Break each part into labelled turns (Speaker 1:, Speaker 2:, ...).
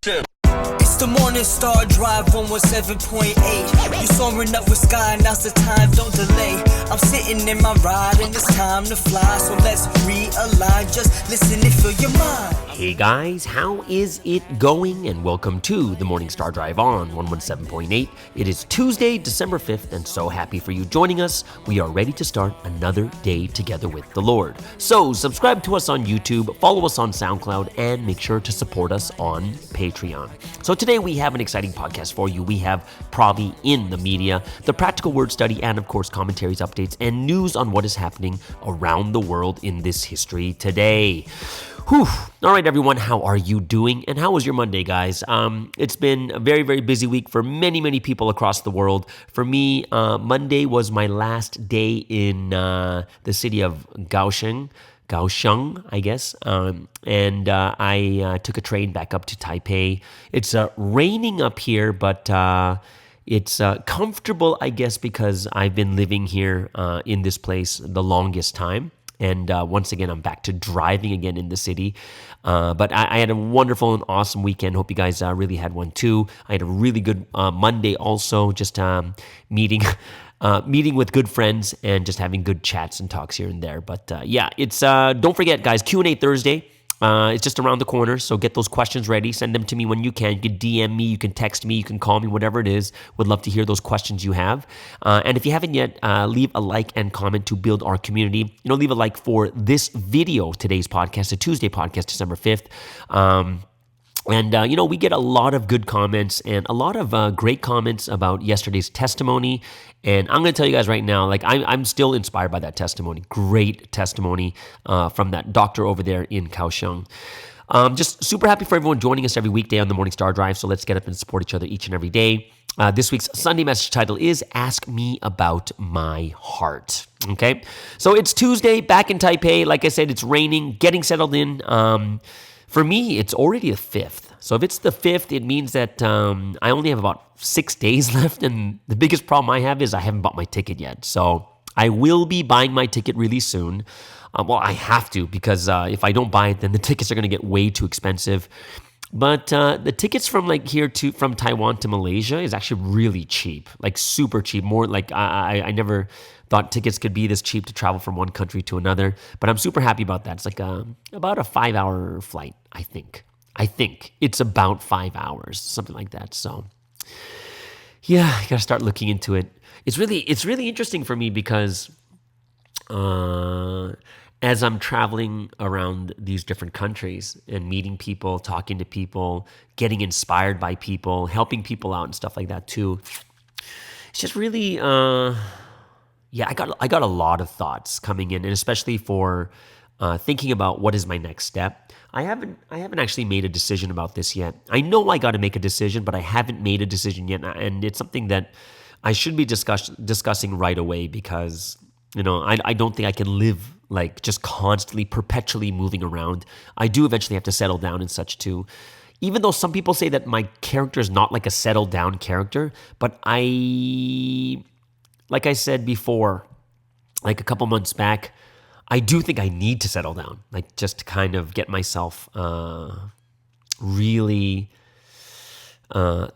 Speaker 1: It's the Morning Star Drive 117.8. You soaring up with sky, now's the time, don't delay. I'm sitting in my ride and it's time to fly. So let's realign, just listen and fill your mind.
Speaker 2: Hey guys, how is it going? And welcome to the Morning Star Drive on 117.8. It is Tuesday, December 5th, and so happy for you joining us. We are ready to start another day together with the Lord. So subscribe to us on YouTube, follow us on SoundCloud, and make sure to support us on Patreon. So today we have an exciting podcast for you. We have Provi in the media, the practical word study, and of course commentaries, updates, and news on what is happening around the world in this history today. Whew. All right, everyone, how are you doing? And how was your Monday, guys? It's been a very, very busy week for many, many people across the world. For me, Monday was my last day in the city of Kaohsiung, I guess. And I took a train back up to Taipei. It's raining up here, but it's comfortable, I guess, because I've been living here in this place the longest time. And once again, I'm back to driving again in the city. But I had a wonderful and awesome weekend. Hope you guys really had one too. I had a really good Monday also, just meeting with good friends and just having good chats and talks here and there. But yeah, it's don't forget, guys, Q&A Thursday. It's just around the corner, so get those questions ready. Send them to me when you can. You can DM me, you can text me, you can call me, whatever it is. Would love to hear those questions you have. And if you haven't yet, leave a like and comment to build our community. Leave a like for this video, today's podcast, the Tuesday podcast, December 5th. And we get a lot of good comments and a lot of great comments about yesterday's testimony. And I'm going to tell you guys right now, I'm still inspired by that testimony. Great testimony from that doctor over there in Kaohsiung. Just super happy for everyone joining us every weekday on the Morning Star Drive. So let's get up and support each other each and every day. This week's Sunday message title is Ask Me About My Heart. Okay, so it's Tuesday, back in Taipei. Like I said, it's raining, getting settled in. For me, it's already the 5th. So if it's the 5th, it means that I only have about 6 days left. And the biggest problem I have is I haven't bought my ticket yet. So I will be buying my ticket really soon. Well, I have to, because if I don't buy it, then the tickets are going to get way too expensive. But the tickets from from Taiwan to Malaysia is actually really cheap, like super cheap. More like I never thought tickets could be this cheap to travel from one country to another. But I'm super happy about that. It's like about a 5-hour flight, I think. It's about 5 hours, something like that. So yeah, I gotta start looking into it. It's really interesting for me because as I'm traveling around these different countries and meeting people, talking to people, getting inspired by people, helping people out and stuff like that too. It's just really, I got a lot of thoughts coming in, and especially for thinking about what is my next step. I haven't actually made a decision about this yet. I know I got to make a decision, but I haven't made a decision yet, and it's something that I should be discussing right away because I don't think I can live like just constantly, perpetually moving around. I do eventually have to settle down and such too. Even though some people say that my character is not like a settled down character, but like I said before, like a couple months back, I do think I need to settle down, like just to kind of get myself really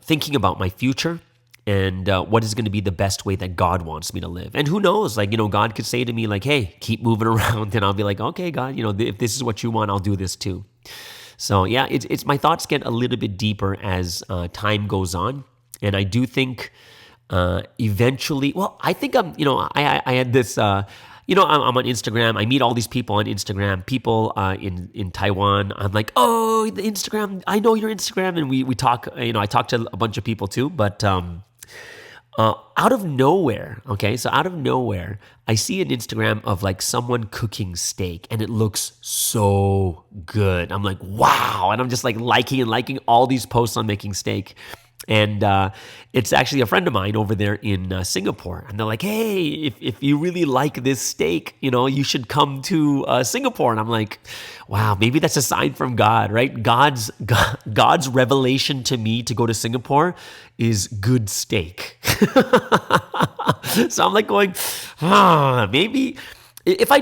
Speaker 2: thinking about my future and what is going to be the best way that God wants me to live. And who knows, God could say to me like, hey, keep moving around. And I'll be like, okay, God, if this is what you want, I'll do this too. So yeah, it's my thoughts get a little bit deeper as time goes on. And I do think eventually, I think I had this, I'm on Instagram. I meet all these people on Instagram, people in Taiwan. I'm like, oh, the Instagram, I know your Instagram. And we talk, I talk to a bunch of people too, but out of nowhere, I see an Instagram of like someone cooking steak and it looks so good. I'm like, wow. And I'm just like liking all these posts on making steak. And it's actually a friend of mine over there in Singapore. And they're like, hey, if you really like this steak, you should come to Singapore. And I'm like, wow, maybe that's a sign from God, right? God's revelation to me to go to Singapore is good steak. So I'm like going, maybe If I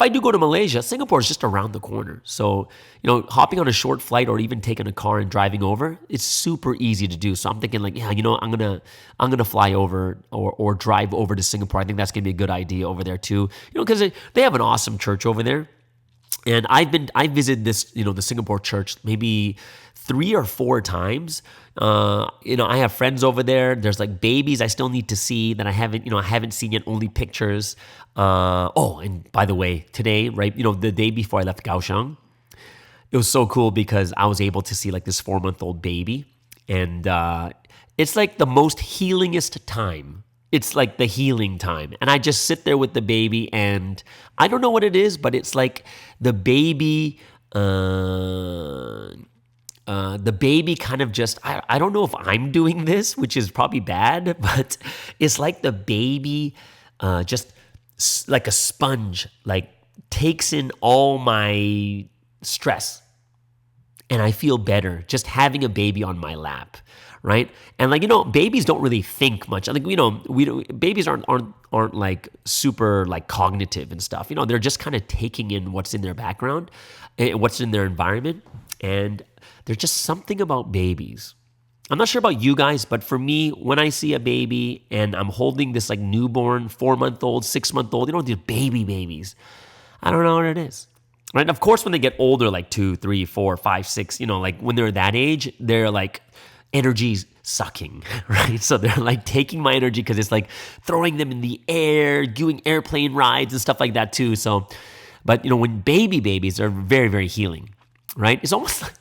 Speaker 2: do go to Malaysia, Singapore is just around the corner. So, hopping on a short flight or even taking a car and driving over, it's super easy to do. So I'm thinking like, yeah, I'm gonna fly over or drive over to Singapore. I think that's gonna be a good idea over there too. Because they have an awesome church over there. And I visited this, the Singapore church maybe 3 or 4 times. I have friends over there. There's like babies I still need to see that I haven't seen yet, only pictures. And by the way, today, right, the day before I left Kaohsiung, it was so cool because I was able to see like this 4-month-old baby. And it's like the most healingest time. It's like the healing time. And I just sit there with the baby and I don't know what it is, but it's like the baby kind of just, I don't know if I'm doing this, which is probably bad, but it's like the baby just like a sponge, like takes in all my stress. And I feel better just having a baby on my lap, right? And like, babies don't really think much. Like, babies aren't like super like cognitive and stuff. They're just kind of taking in what's in their background, what's in their environment. And there's just something about babies. I'm not sure about you guys, but for me, when I see a baby and I'm holding this like newborn, 4-month-old, 6-month-old, these babies, I don't know what it is. Right? Of course, when they get older, like 2, 3, 4, 5, 6, like when they're that age, they're like energy sucking, right? So they're like taking my energy because it's like throwing them in the air, doing airplane rides and stuff like that too. So, but when babies are very, very healing, right? It's almost like,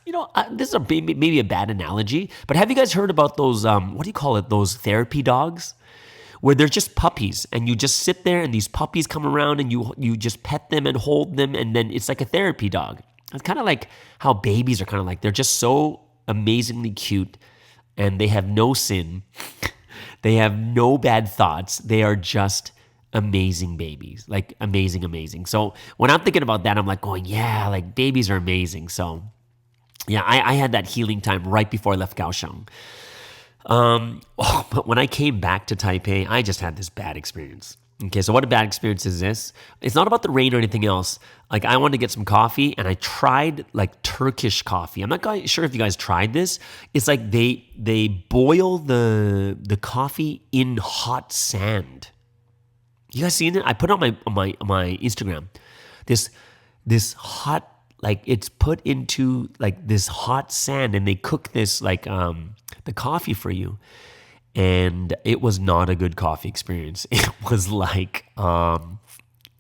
Speaker 2: this is maybe a bad analogy, but have you guys heard about those, what do you call it? Those therapy dogs? Where they're just puppies and you just sit there and these puppies come around and you just pet them and hold them and then it's like a therapy dog. It's kind of like how babies are kind of like, they're just so amazingly cute and they have no sin. They have no bad thoughts. They are just amazing babies, like amazing. So when I'm thinking about that, I'm like going, yeah, like babies are amazing. So yeah, I had that healing time right before I left Kaohsiung. But when I came back to Taipei, I just had this bad experience. Okay, so what a bad experience is this? It's not about the rain or anything else. Like I wanted to get some coffee and I tried like Turkish coffee. I'm not sure if you guys tried this. It's like they boil the coffee in hot sand. You guys seen it? I put it on my Instagram. This hot, like it's put into like this hot sand and they cook this like the coffee for you. And it was not a good coffee experience. It was like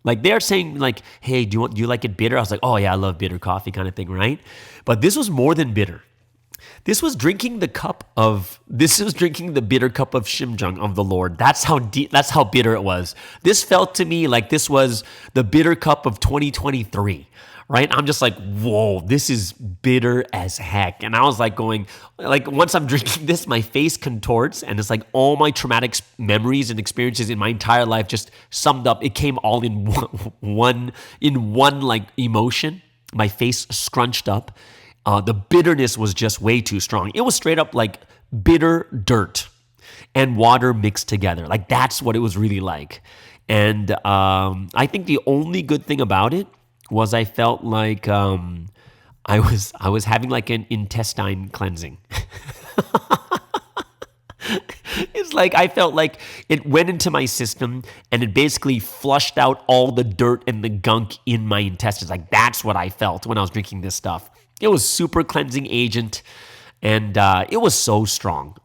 Speaker 2: they're saying like, hey, do you like it bitter? I was like, oh yeah, I love bitter coffee kind of thing, right? But this was more than bitter. This was drinking the bitter cup of Shimjung of the Lord. That's how bitter it was. This felt to me like this was the bitter cup of 2023. Right? I'm just like, whoa, this is bitter as heck. And I was like going, like once I'm drinking this, my face contorts and it's like all my traumatic memories and experiences in my entire life just summed up. It came all in one like emotion. My face scrunched up. The bitterness was just way too strong. It was straight up like bitter dirt and water mixed together. Like that's what it was really like. And I think the only good thing about it was I felt like I was having like an intestine cleansing. It's like I felt like it went into my system and it basically flushed out all the dirt and the gunk in my intestines. Like that's what I felt when I was drinking this stuff. It was super cleansing agent and it was so strong.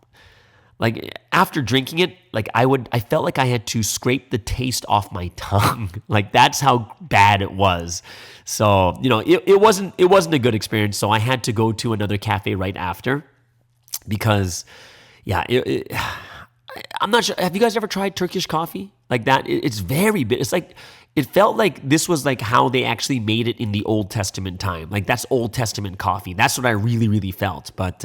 Speaker 2: Like after drinking it, like I felt like I had to scrape the taste off my tongue. Like that's how bad it was. So, it wasn't a good experience. So I had to go to another cafe right after because yeah, I'm not sure. Have you guys ever tried Turkish coffee like that? It's very bitter. It's like, it felt like this was like how they actually made it in the Old Testament time. Like that's Old Testament coffee. That's what I really, really felt. But,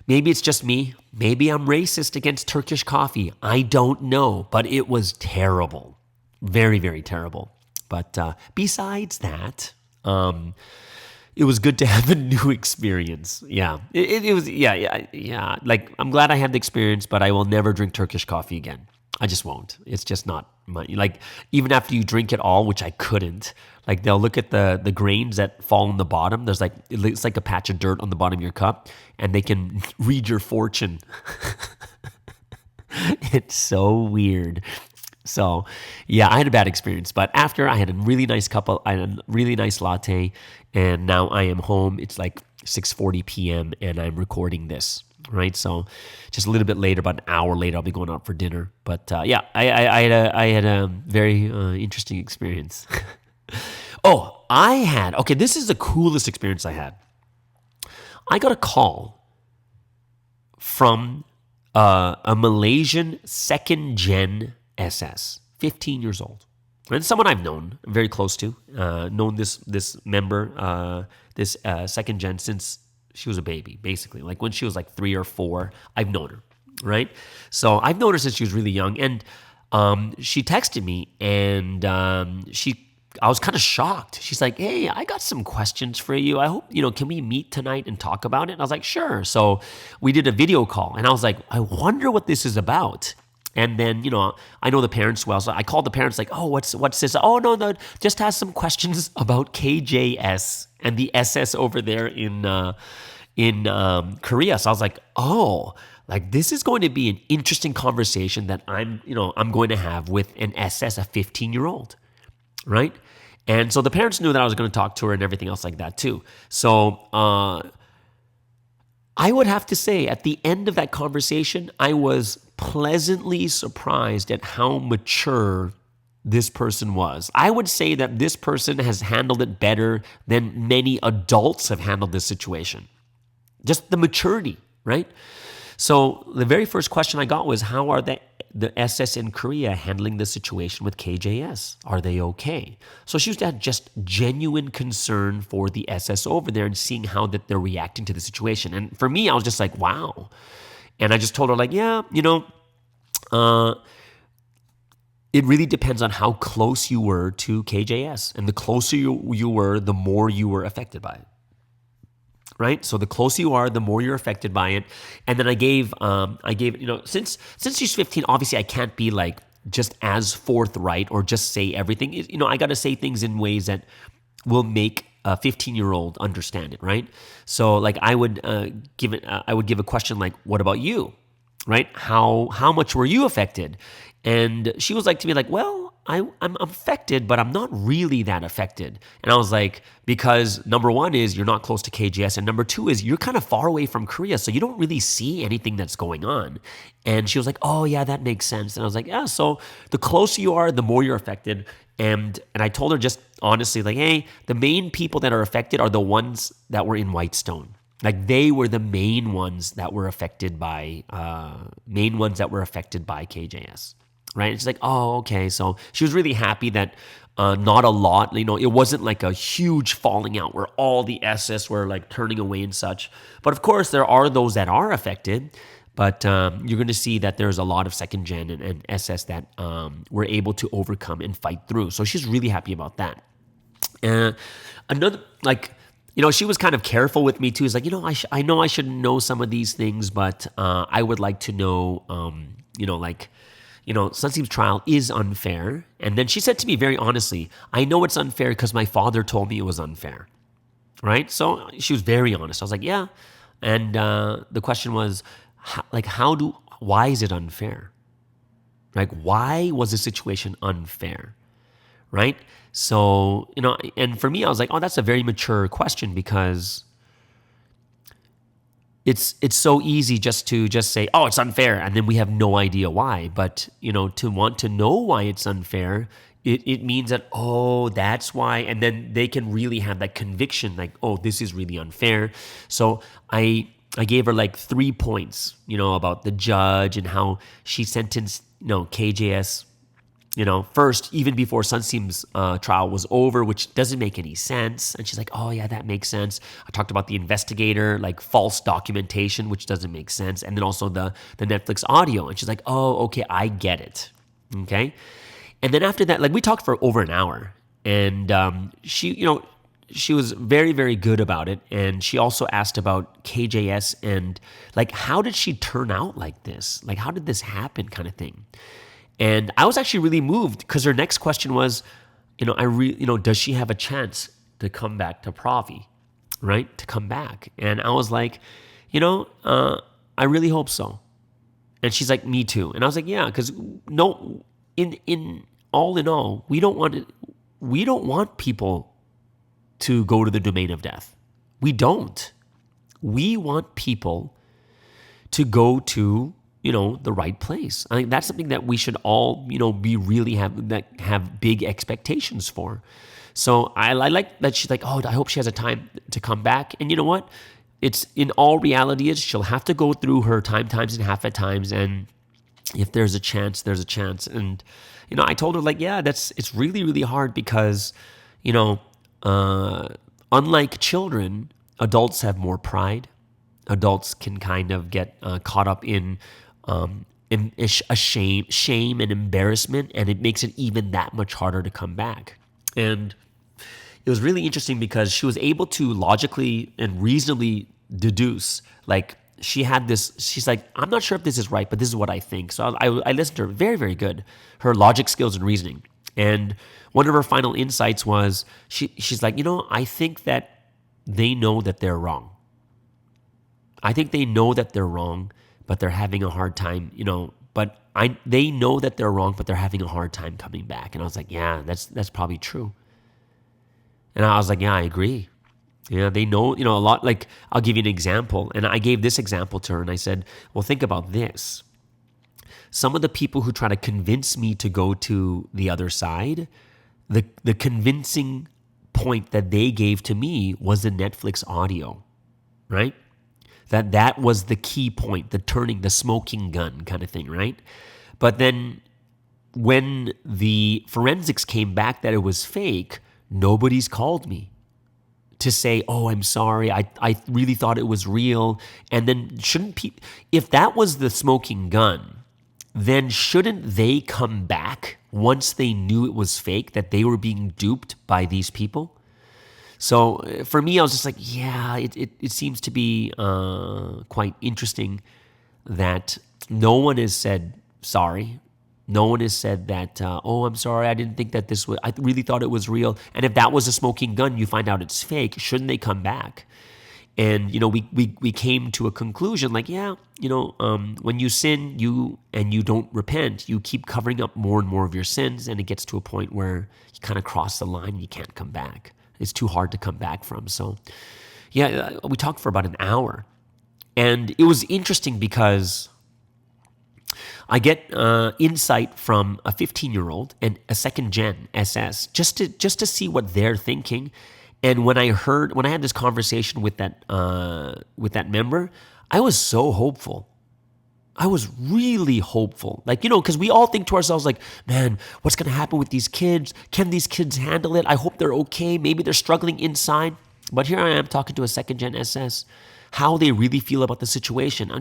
Speaker 2: maybe it's just me. Maybe I'm racist against Turkish coffee. I don't know, but it was terrible. Very, very terrible. But besides that, it was good to have a new experience. Yeah, it was, yeah. Like, I'm glad I had the experience, but I will never drink Turkish coffee again. I just won't. It's just not my, like, even after you drink it all, which I couldn't, like they'll look at the grains that fall in the bottom. There's like, it's like a patch of dirt on the bottom of your cup, and they can read your fortune. It's so weird. So yeah, I had a bad experience, but after I had a really nice latte, and now I am home. It's like 6:40 p.m. and I'm recording this. Right, so just a little bit later, about an hour later, I'll be going out for dinner. But yeah, I had a very interesting experience. Okay, this is the coolest experience I had. I got a call from a Malaysian second-gen SS, 15 years old. And someone I've known, very close to, known this member, this second-gen since she was a baby, basically. Like when she was like 3 or 4, I've known her, right? So I've known her since she was really young. And she texted me, and I was kind of shocked. She's like, hey, I got some questions for you. I hope, can we meet tonight and talk about it? And I was like, sure. So we did a video call, and I was like, I wonder what this is about. And then, I know the parents well, so I called the parents like, oh, what's this? Oh, no, just ask some questions about KJS and the SS over there in Korea. So I was like, oh, like this is going to be an interesting conversation that I'm going to have with an SS, a 15-year-old, right? And so the parents knew that I was going to talk to her and everything else like that too. So I would have to say at the end of that conversation, I was pleasantly surprised at how mature this person was. I would say that this person has handled it better than many adults have handled this situation. Just the maturity, right? So the very first question I got was, how are the SS in Korea handling the situation with KJS? Are they okay? So she had just genuine concern for the SS over there and seeing how that they're reacting to the situation. And for me, I was just like, wow. And I just told her like, yeah, it really depends on how close you were to KJS. And the closer you were, the more you were affected by it. Right? So the closer you are, the more you're affected by it. And then I gave, since she's 15, obviously I can't be like just as forthright or just say everything. I got to say things in ways that will make a 15-year-old understand it, right? So like I would give a question like, what about you? Right? How much were you affected? And she was like to me like, well, I'm affected, but I'm not really that affected. And I was like, because number one is you're not close to KJS, and number two is you're kind of far away from Korea, so you don't really see anything that's going on. And she was like, oh yeah, that makes sense. And I was like, yeah, so the closer you are, the more you're affected. And I told her just honestly, like, hey, the main people that are affected are the ones that were in Whitestone. Like they were the main ones that were affected by KJS. Right? And she's like, oh, okay. So she was really happy that not a lot, it wasn't like a huge falling out where all the SS were like turning away and such. But of course, there are those that are affected. But you're going to see that there's a lot of second gen and SS that were able to overcome and fight through. So she's really happy about that. Another, like, she was kind of careful with me too. It's like, I know I should know some of these things, but I would like to know, Sunseem's trial is unfair. And then she said to me very honestly, I know it's unfair because my father told me it was unfair, right? So she was very honest. I was like, yeah. And the question was, why is it unfair? Like, why was the situation unfair, right? So, and for me, I was like, oh, that's a very mature question because it's so easy just to say, oh, it's unfair, and then we have no idea why. But, to want to know why it's unfair, it means that, oh, that's why. And then they can really have that conviction, like, oh, this is really unfair. So I gave her like 3 points, about the judge and how she sentenced, KJS, first, even before Sunseem's trial was over, which doesn't make any sense. And she's like, oh, yeah, that makes sense. I talked about the investigator, like false documentation, which doesn't make sense. And then also the Netflix audio. And she's like, oh, okay, I get it. Okay. And then after that, like we talked for over an hour. And she was very, very good about it. And she also asked about KJS and like, how did she turn out like this? Like, how did this happen kind of thing? And I was actually really moved because her next question was, does she have a chance to come back to Provi, right? To come back. And I was like, I really hope so. And she's like, me too. And I was like, yeah, because in all, we don't want people to go to the domain of death. We don't. We want people to go to, the right place. I think that's something that we should all, have big expectations for. So I like that she's like, oh, I hope she has a time to come back. And you know what? It's in all reality is she'll have to go through her times and half at times. And if there's a chance, there's a chance. And, I told her like, yeah, it's really, really hard because, unlike children, adults have more pride. Adults can kind of get caught up in a shame and embarrassment, and it makes it even that much harder to come back. And it was really interesting because she was able to logically and reasonably deduce, like she's like, I'm not sure if this is right, but this is what I think. So I listened to her, very, very good, her logic skills and reasoning. And one of her final insights was, she's like, I think that they know that they're wrong. I think they know that they're wrong, but they're having a hard time, they know that they're wrong, but they're having a hard time coming back. And I was like, yeah, that's probably true. And I was like, yeah, I agree. Yeah, they know, a lot. Like, I'll give you an example. And I gave this example to her and I said, well, think about this. Some of the people who try to convince me to go to the other side, the convincing point that they gave to me was the Netflix audio, right? That was the key point, the smoking gun kind of thing, right? But then when the forensics came back that it was fake, nobody's called me to say, oh, I'm sorry, I really thought it was real. And then if that was the smoking gun, then shouldn't they come back once they knew it was fake, that they were being duped by these people? So for me, I was just like, yeah, it seems to be quite interesting that no one has said sorry. No one has said that, oh, I'm sorry, I didn't think that I really thought it was real. And if that was a smoking gun, you find out it's fake, shouldn't they come back? And, we came to a conclusion like, yeah, when you sin, you don't repent, you keep covering up more and more of your sins. And it gets to a point where you kind of cross the line and you can't come back. It's too hard to come back from. So, yeah, we talked for about an hour. And it was interesting because I get insight from a 15-year-old and a second-gen SS just to see what they're thinking. And when I had this conversation with that member, I was so hopeful. I was really hopeful. Like, because we all think to ourselves like, man, what's going to happen with these kids? Can these kids handle it? I hope they're okay. Maybe they're struggling inside. But here I am talking to a second-gen SS, how they really feel about the situation.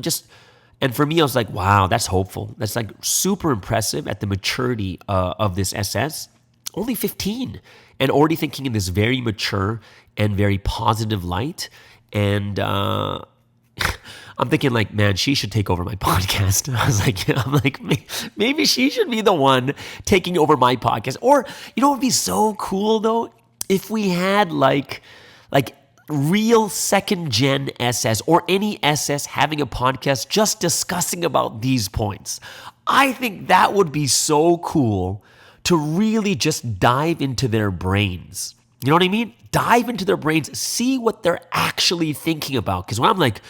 Speaker 2: And for me, I was like, wow, that's hopeful. That's like super impressive at the maturity of this SS. Only 15 and already thinking in this very mature and very positive light. And I'm thinking like, man, she should take over my podcast. I'm like, maybe she should be the one taking over my podcast. Or, it would be so cool though, if we had like real second gen SS or any SS having a podcast just discussing about these points. I think that would be so cool to really just dive into their brains. You know what I mean? Dive into their brains, see what they're actually thinking about. Because when I'm like,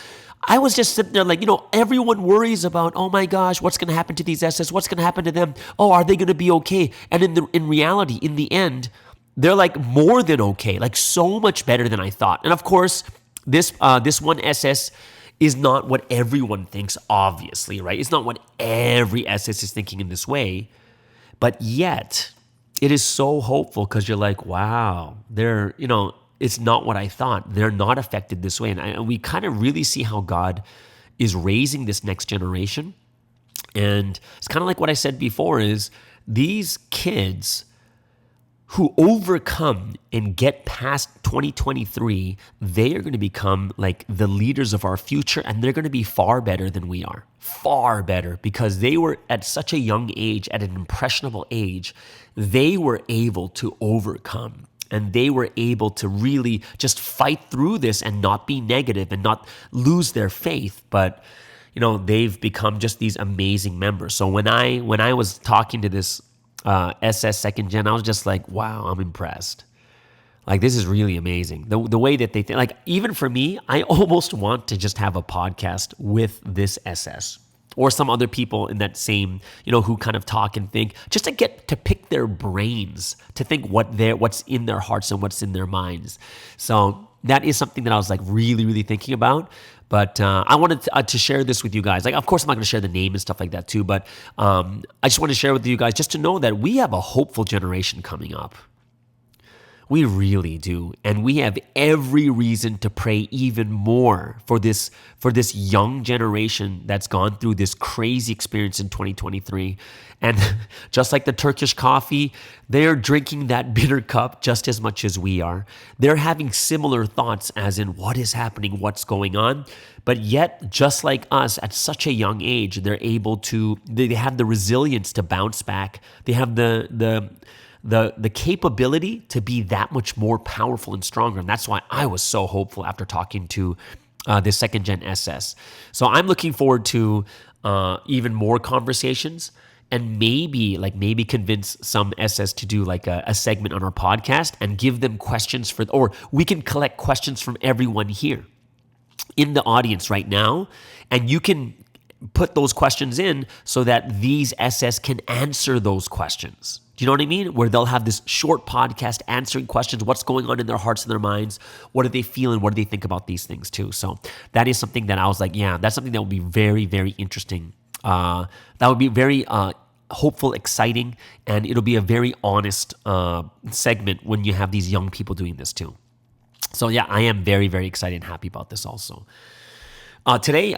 Speaker 2: I was just sitting there like, everyone worries about, oh my gosh, what's going to happen to these SS? What's going to happen to them? Oh, are they going to be okay? And in reality, in the end, they're like more than okay, like so much better than I thought. And of course, this one SS is not what everyone thinks, obviously, right? It's not what every SS is thinking in this way. But yet, it is so hopeful because you're like, wow, it's not what I thought. They're not affected this way. And we kind of really see how God is raising this next generation. And it's kind of like what I said before is these kids who overcome and get past 2023, they are going to become like the leaders of our future, and they're going to be far better than we are. Far better, because they were at such a young age, at an impressionable age, they were able to overcome. And they were able to really just fight through this and not be negative and not lose their faith. But, they've become just these amazing members. So when I was talking to this SS second gen, I was just like, wow, I'm impressed. Like, this is really amazing. The way that they think, like, even for me, I almost want to just have a podcast with this SS or some other people in that same, who kind of talk and think, just to get to pick their brains, to think what's in their hearts and what's in their minds. So that is something that I was like really, really thinking about. But I wanted to share this with you guys. Like, of course, I'm not going to share the name and stuff like that too. But I just want to share with you guys just to know that we have a hopeful generation coming up. We really do. And we have every reason to pray even more for this young generation that's gone through this crazy experience in 2023. And just like the Turkish coffee, they're drinking that bitter cup just as much as we are. They're having similar thoughts as in what is happening, what's going on. But yet, just like us, at such a young age, they have the resilience to bounce back. They have the capability to be that much more powerful and stronger. And that's why I was so hopeful after talking to the second gen SS. So I'm looking forward to even more conversations, and maybe convince some SS to do like a segment on our podcast and give them questions or we can collect questions from everyone here in the audience right now. And you can put those questions in so that these SS can answer those questions. Do you know what I mean? Where they'll have this short podcast answering questions, what's going on in their hearts and their minds, what do they feel and what do they think about these things too. So that is something that I was like, yeah, that's something that will be very, very interesting. That would be very hopeful, exciting, and it'll be a very honest segment when you have these young people doing this too. So yeah, I am very, very excited and happy about this also. Today,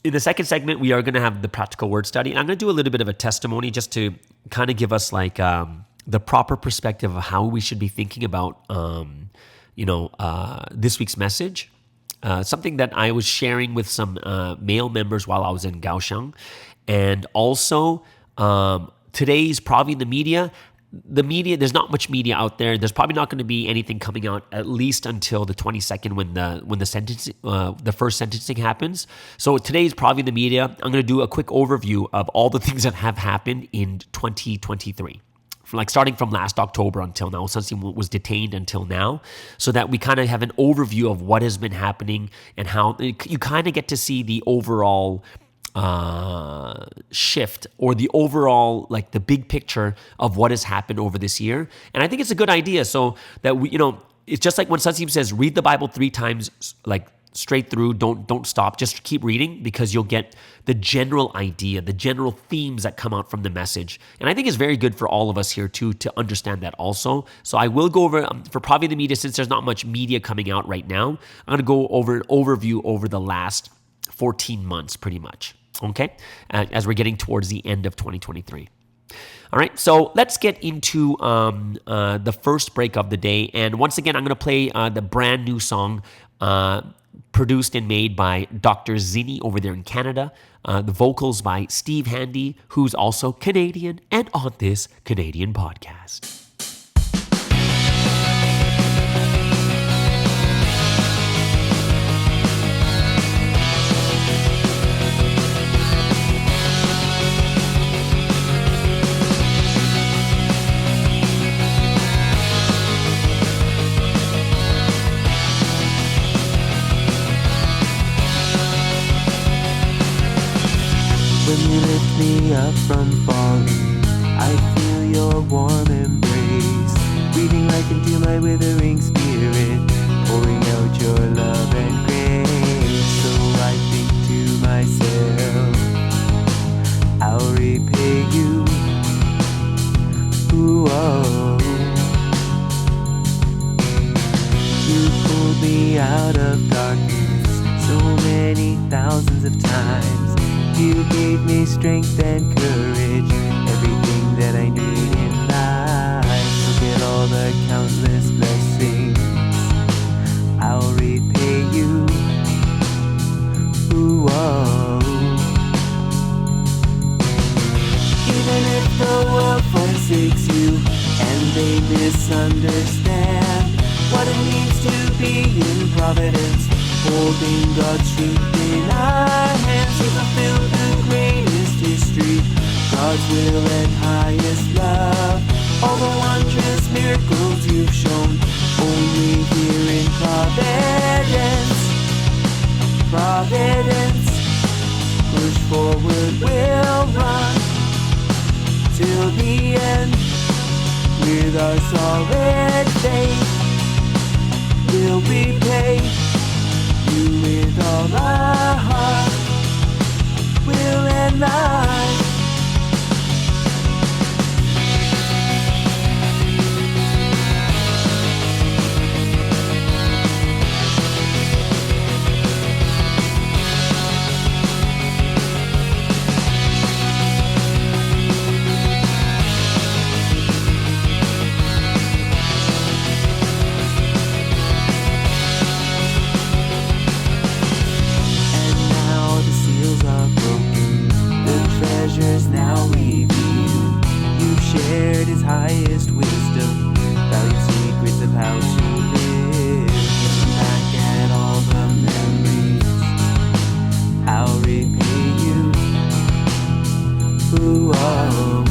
Speaker 2: in the second segment, we are going to have the practical word study. And I'm going to do a little bit of a testimony just to kind of give us like the proper perspective of how we should be thinking about, this week's message. Something that I was sharing with some male members while I was in Kaohsiung. And also today's Provi in the media. The media, there's not much media out there. There's probably not going to be anything coming out at least until the 22nd when the sentencing, the first sentencing happens. So today's Provi in the media. I'm going to do a quick overview of all the things that have happened in 2023. Starting from last October until now, since he was detained until now, so that we kind of have an overview of what has been happening and how you kind of get to see the overall shift or the overall, like the big picture of what has happened over this year. And I think it's a good idea so that we, it's just like when Sansim says, read the Bible 3 times, like straight through, don't stop, just keep reading because you'll get the general idea, the general themes that come out from the message. And I think it's very good for all of us here too to understand that also. So I will go over, for probably the media, since there's not much media coming out right now, I'm going to go over an overview over the last 14 months pretty much. Okay, as we're getting towards the end of 2023. All right, so let's get into the first break of the day. And once again, I'm going to play the brand new song produced and made by Dr. Zinni over there in Canada. The vocals by Steve Handy, who's also Canadian and on this Canadian podcast.
Speaker 3: When you lift me up from falling, I feel your warm embrace, breathing life into my withering spirit, pouring out your love and grace. So I think to myself, I'll repay you. Ooh, oh. You pulled me out of darkness so many thousands of times. You gave me strength and courage, everything that I need in life. all the countless blessings. I'll repay you. Ooh, oh. Even if the world forsakes you and they misunderstand what it means to be in providence, holding God's truth in our hands, we fulfill the greatest history, God's will and highest love. All the wondrous miracles you've shown, only here in Providence. Providence, push forward, we'll run till the end. With our solid faith, we'll repay you with all our heart, will and life. Now revealed, you've shared his highest wisdom, valued secrets of how to live. Looking back at all the memories, I'll repay you. Ooh, oh.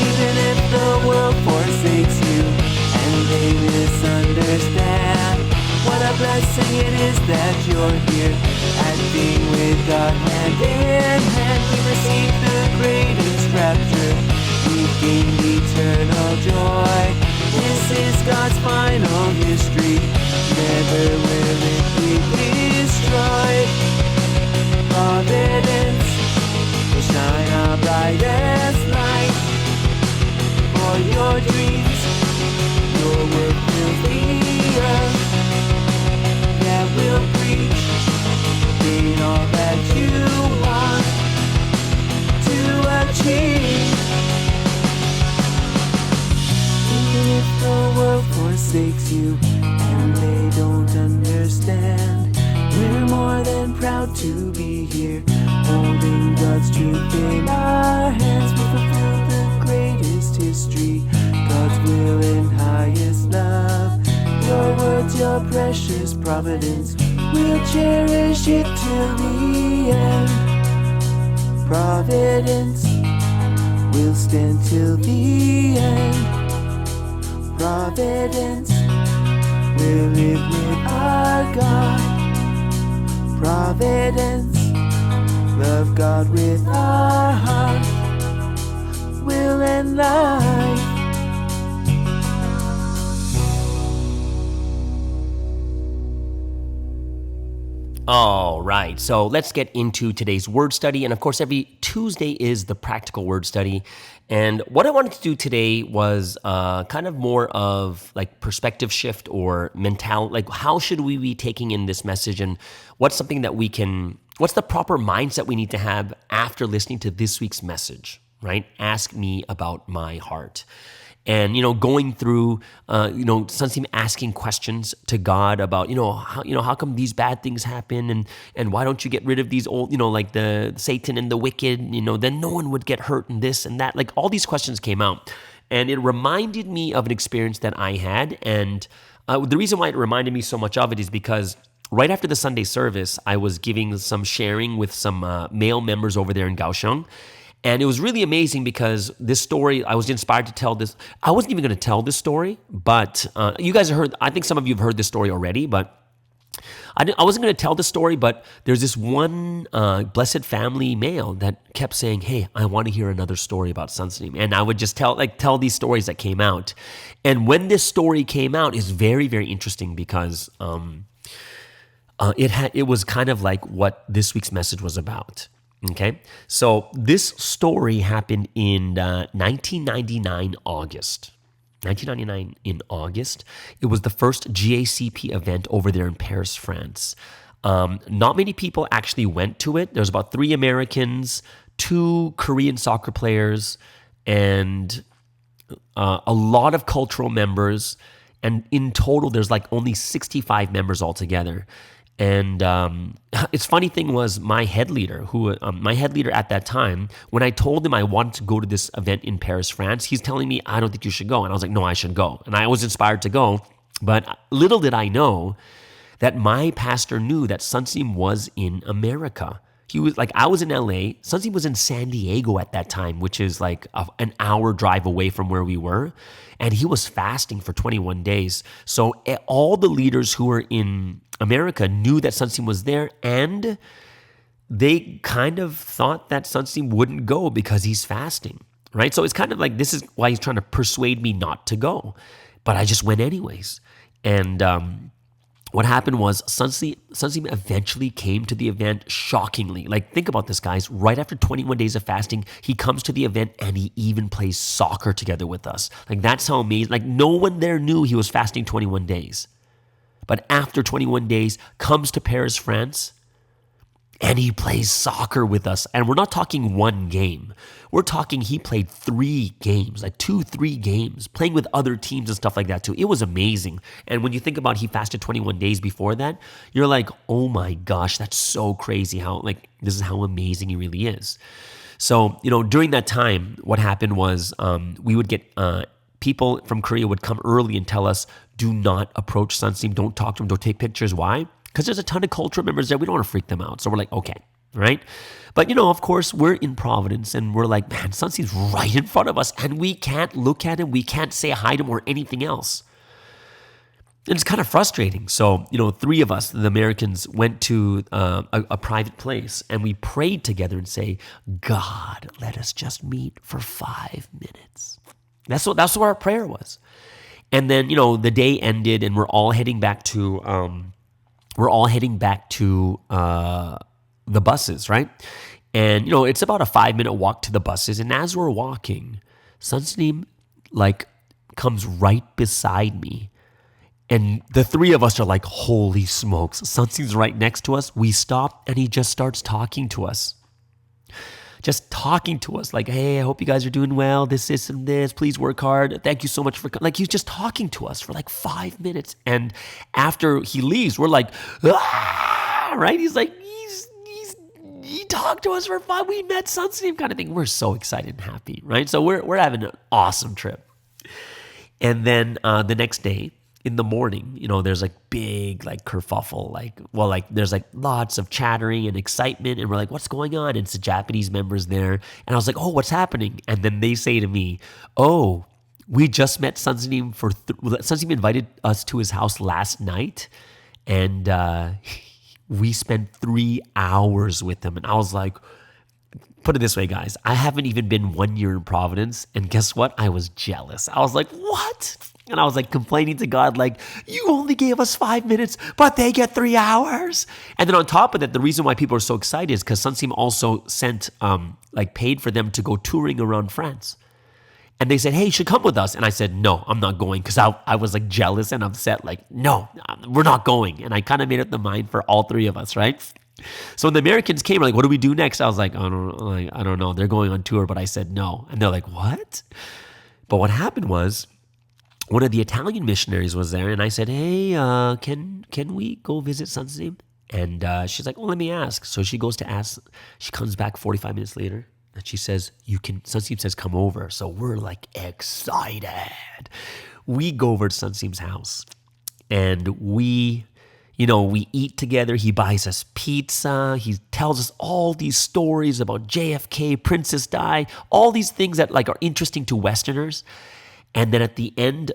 Speaker 3: Even if the world forsakes you and they misunderstand, what a blessing it is that you're here, acting with God hand in hand. We receive the greatest rapture, we've gained eternal joy. This is God's final history, never will it be destroyed. Providence will shine our brightest light for your dreams. Your work fills the earth, that will preach, gain all that you want to achieve. Even if the world forsakes you and they don't understand, we're more than proud to be here, holding God's truth in our hands. We fulfill the greatest history, God's will and highest love. Your words, your precious providence, we'll cherish it till the end. Providence, we'll stand till the end. Providence, we'll live with our God. Providence, love God with our heart, will and life.
Speaker 2: All right, so let's get into today's word study. And of course, every Tuesday is the practical word study. And what I wanted to do today was kind of more of like perspective shift or mentality. Like, how should we be taking in this message, and what's something that what's the proper mindset we need to have after listening to this week's message, right? Ask me about my heart. And, going through, sometimes asking questions to God about, how come these bad things happen, and why don't you get rid of these old, like the Satan and the wicked, then no one would get hurt and this and that. Like, all these questions came out, and it reminded me of an experience that I had. And the reason why it reminded me so much of it is because right after the Sunday service, I was giving some sharing with some male members over there in Kaohsiung. And it was really amazing because this story, I was inspired to tell this. I wasn't even going to tell this story, but you guys have heard, I think some of you have heard this story already, but I wasn't going to tell the story, but there's this one blessed family male that kept saying, hey, I want to hear another story about Sunstream. And I would just tell these stories that came out. And when this story came out, it's very, very interesting because it was kind of like what this week's message was about. Okay, so this story happened in 1999 August. 1999 in August. It was the first GACP event over there in Paris, France. Not many people actually went to it. There's about 3 Americans, 2 Korean soccer players, and a lot of cultural members, and in total, there's like only 65 members altogether. And it's funny thing was my head leader at that time, when I told him I wanted to go to this event in Paris, France, he's telling me, I don't think you should go. And I was like, no, I should go. And I was inspired to go. But little did I know that my pastor knew that Sunseam was in America. He was like, I was in LA. Sunseam was in San Diego at that time, which is like an hour drive away from where we were. And he was fasting for 21 days. So all the leaders who were in America knew that Sunseam was there, and they kind of thought that Sunseam wouldn't go because he's fasting, right? So it's kind of like, this is why he's trying to persuade me not to go. But I just went anyways. And what happened was Sunseam eventually came to the event shockingly. Like, think about this, guys. Right after 21 days of fasting, he comes to the event and he even plays soccer together with us. Like, that's how amazing. Like, no one there knew he was fasting 21 days. But after 21 days, comes to Paris, France, and he plays soccer with us. And we're not talking one game. We're talking he played 3 games, like 2-3 games, playing with other teams and stuff like that too. It was amazing. And when you think about he fasted 21 days before that, you're like, oh my gosh, that's so crazy how, like, this is how amazing he really is. So, during that time, what happened was we would get people from Korea would come early and tell us, do not approach Sunseam, don't talk to him, don't take pictures. Why? Because there's a ton of cultural members there. We don't want to freak them out. So we're like, okay, right? But, of course, we're in Providence and we're like, man, Sunseam's right in front of us and we can't look at him. We can't say hi to him or anything else. And it's kind of frustrating. So, 3 of us, the Americans, went to a private place and we prayed together and say, God, let us just meet for 5 minutes. That's what our prayer was. And then, the day ended and we're all heading back to the buses, right? And, it's about a 5-minute walk to the buses. And as we're walking, Sunseam, comes right beside me. And the 3 of us are like, holy smokes. Sunseam's right next to us. We stop and he just starts talking to us. Just talking to us like, hey, I hope you guys are doing well. This, and this. Please work hard. Thank you so much for coming. Like, he's just talking to us for like 5 minutes. And after he leaves, we're like, right? He's like, he talked to us for 5. We met Sunseam kind of thing. We're so excited and happy, right? So we're having an awesome trip. And then the next day, in the morning, there's big kerfuffle, there's lots of chattering and excitement, and we're like, what's going on? And it's the Japanese members there, and I was like, oh, what's happening? And then they say to me, oh, we just met Sunseam Sunseam invited us to his house last night, and we spent 3 hours with him. And I was like, put it this way, guys, I haven't even been 1 year in Providence, and guess what? I was jealous. I was like, what? And I was complaining to God, you only gave us 5 minutes, but they get 3 hours. And then on top of that, the reason why people are so excited is because Sunseam also sent, paid for them to go touring around France. And they said, hey, you should come with us. And I said, no, I'm not going, because I was jealous and upset, no, we're not going. And I kind of made up the mind for all 3 of us, right? So when the Americans came, what do we do next? I was like, I don't know. They're going on tour, but I said no. And they're like, what? But what happened was, one of the Italian missionaries was there, and I said, hey, can we go visit Sunseam? And she's like, well, let me ask. So she goes to ask. She comes back 45 minutes later, and she says, Sunseam says, come over. So we're excited. We go over to Sunseam's house, and we eat together. He buys us pizza. He tells us all these stories about JFK, Princess Di, all these things that are interesting to Westerners. And then at the end,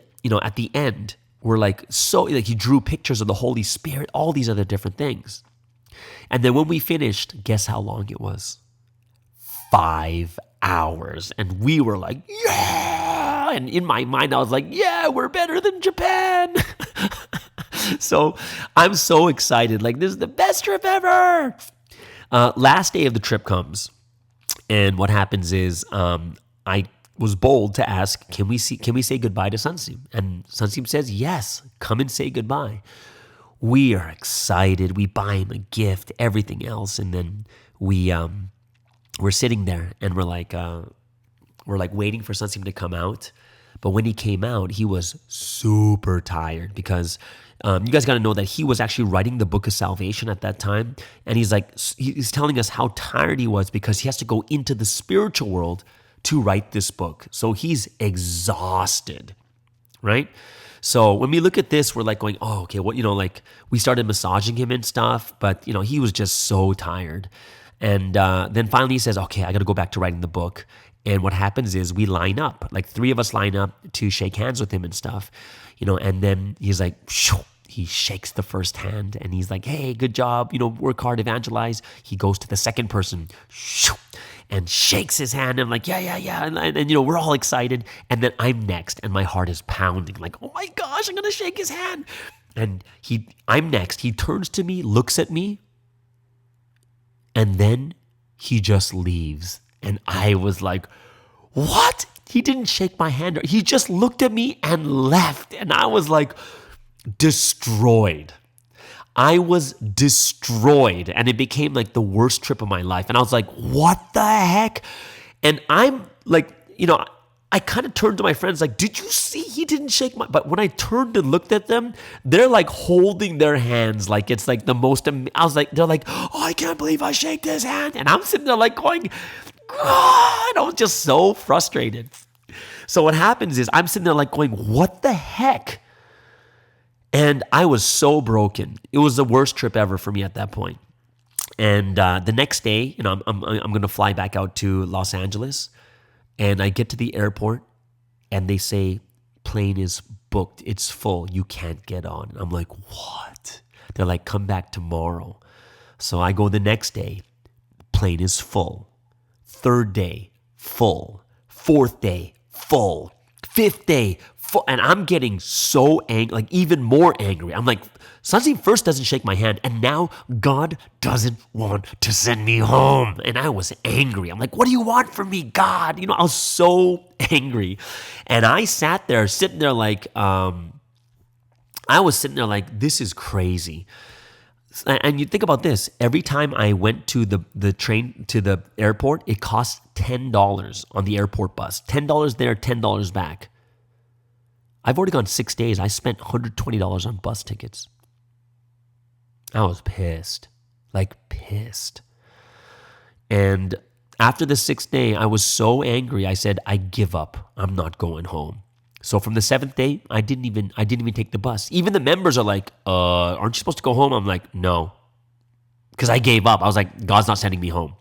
Speaker 2: we're he drew pictures of the Holy Spirit, all these other different things. And then when we finished, guess how long it was? 5 hours. And we were like, yeah! And in my mind, I was like, yeah, we're better than Japan. So I'm so excited. This is the best trip ever. Last day of the trip comes. And what happens is I was bold to ask, can we say goodbye to Sunseam? And Sunseam says, yes, come and say goodbye. We are excited. We buy him a gift, everything else. And then we're sitting there and we're waiting for Sunseam to come out. But when he came out, he was super tired because you guys got to know that he was actually writing the book of salvation at that time. And he's telling us how tired he was because he has to go into the spiritual world to write this book. So he's exhausted, right? So when we look at this, we're like going, oh, okay, what, like we started massaging him and stuff, but he was just so tired. And then finally he says, okay, I got to go back to writing the book. And what happens is we line up, like 3 of us line up to shake hands with him and stuff, and then he's like, shoo, he shakes the first hand and he's like, hey, good job, work hard, evangelize. He goes to the second person, shoo, and shakes his hand. And I'm like, yeah. And we're all excited. And then I'm next and my heart is pounding like, oh my gosh, I'm going to shake his hand. And I'm next. He turns to me, looks at me, and then he just leaves. And I was like, what? He didn't shake my hand. He just looked at me and left. And I was like, destroyed. I was destroyed. And it became like the worst trip of my life. And I was like, what the heck? And I'm like, I kind of turned to my friends like, did you see he didn't shake my... But when I turned and looked at them, they're like holding their hands like it's like the most... I was like, they're like, oh, I can't believe I shaked his hand. And I'm sitting there like going, God, I was just so frustrated. So what happens is I'm sitting there like going, what the heck? And I was so broken. It was the worst trip ever for me at that point. And the next day, I'm going to fly back out to Los Angeles. And I get to the airport and they say, plane is booked. It's full. You can't get on. I'm like, what? They're like, come back tomorrow. So I go the next day. Plane is full. Third day, full. Fourth day, full. Fifth day, full. And I'm getting so angry, like even more angry. I'm like, Sunstein first doesn't shake my hand, and now God doesn't want to send me home. And I was angry. I'm like, what do you want from me, God? I was so angry. And I sat there, sitting there like, this is crazy. And you think about this, every time I went to the train to the airport, it cost $10 on the airport bus. $10 there, $10 back. I've already gone 6 days. I spent $120 on bus tickets. I was pissed, like pissed. And after the 6th day, I was so angry. I said, I give up. I'm not going home. So from the 7th day, I didn't even take the bus. Even the members are like, aren't you supposed to go home? I'm like, no, because I gave up. I was like, God's not sending me home.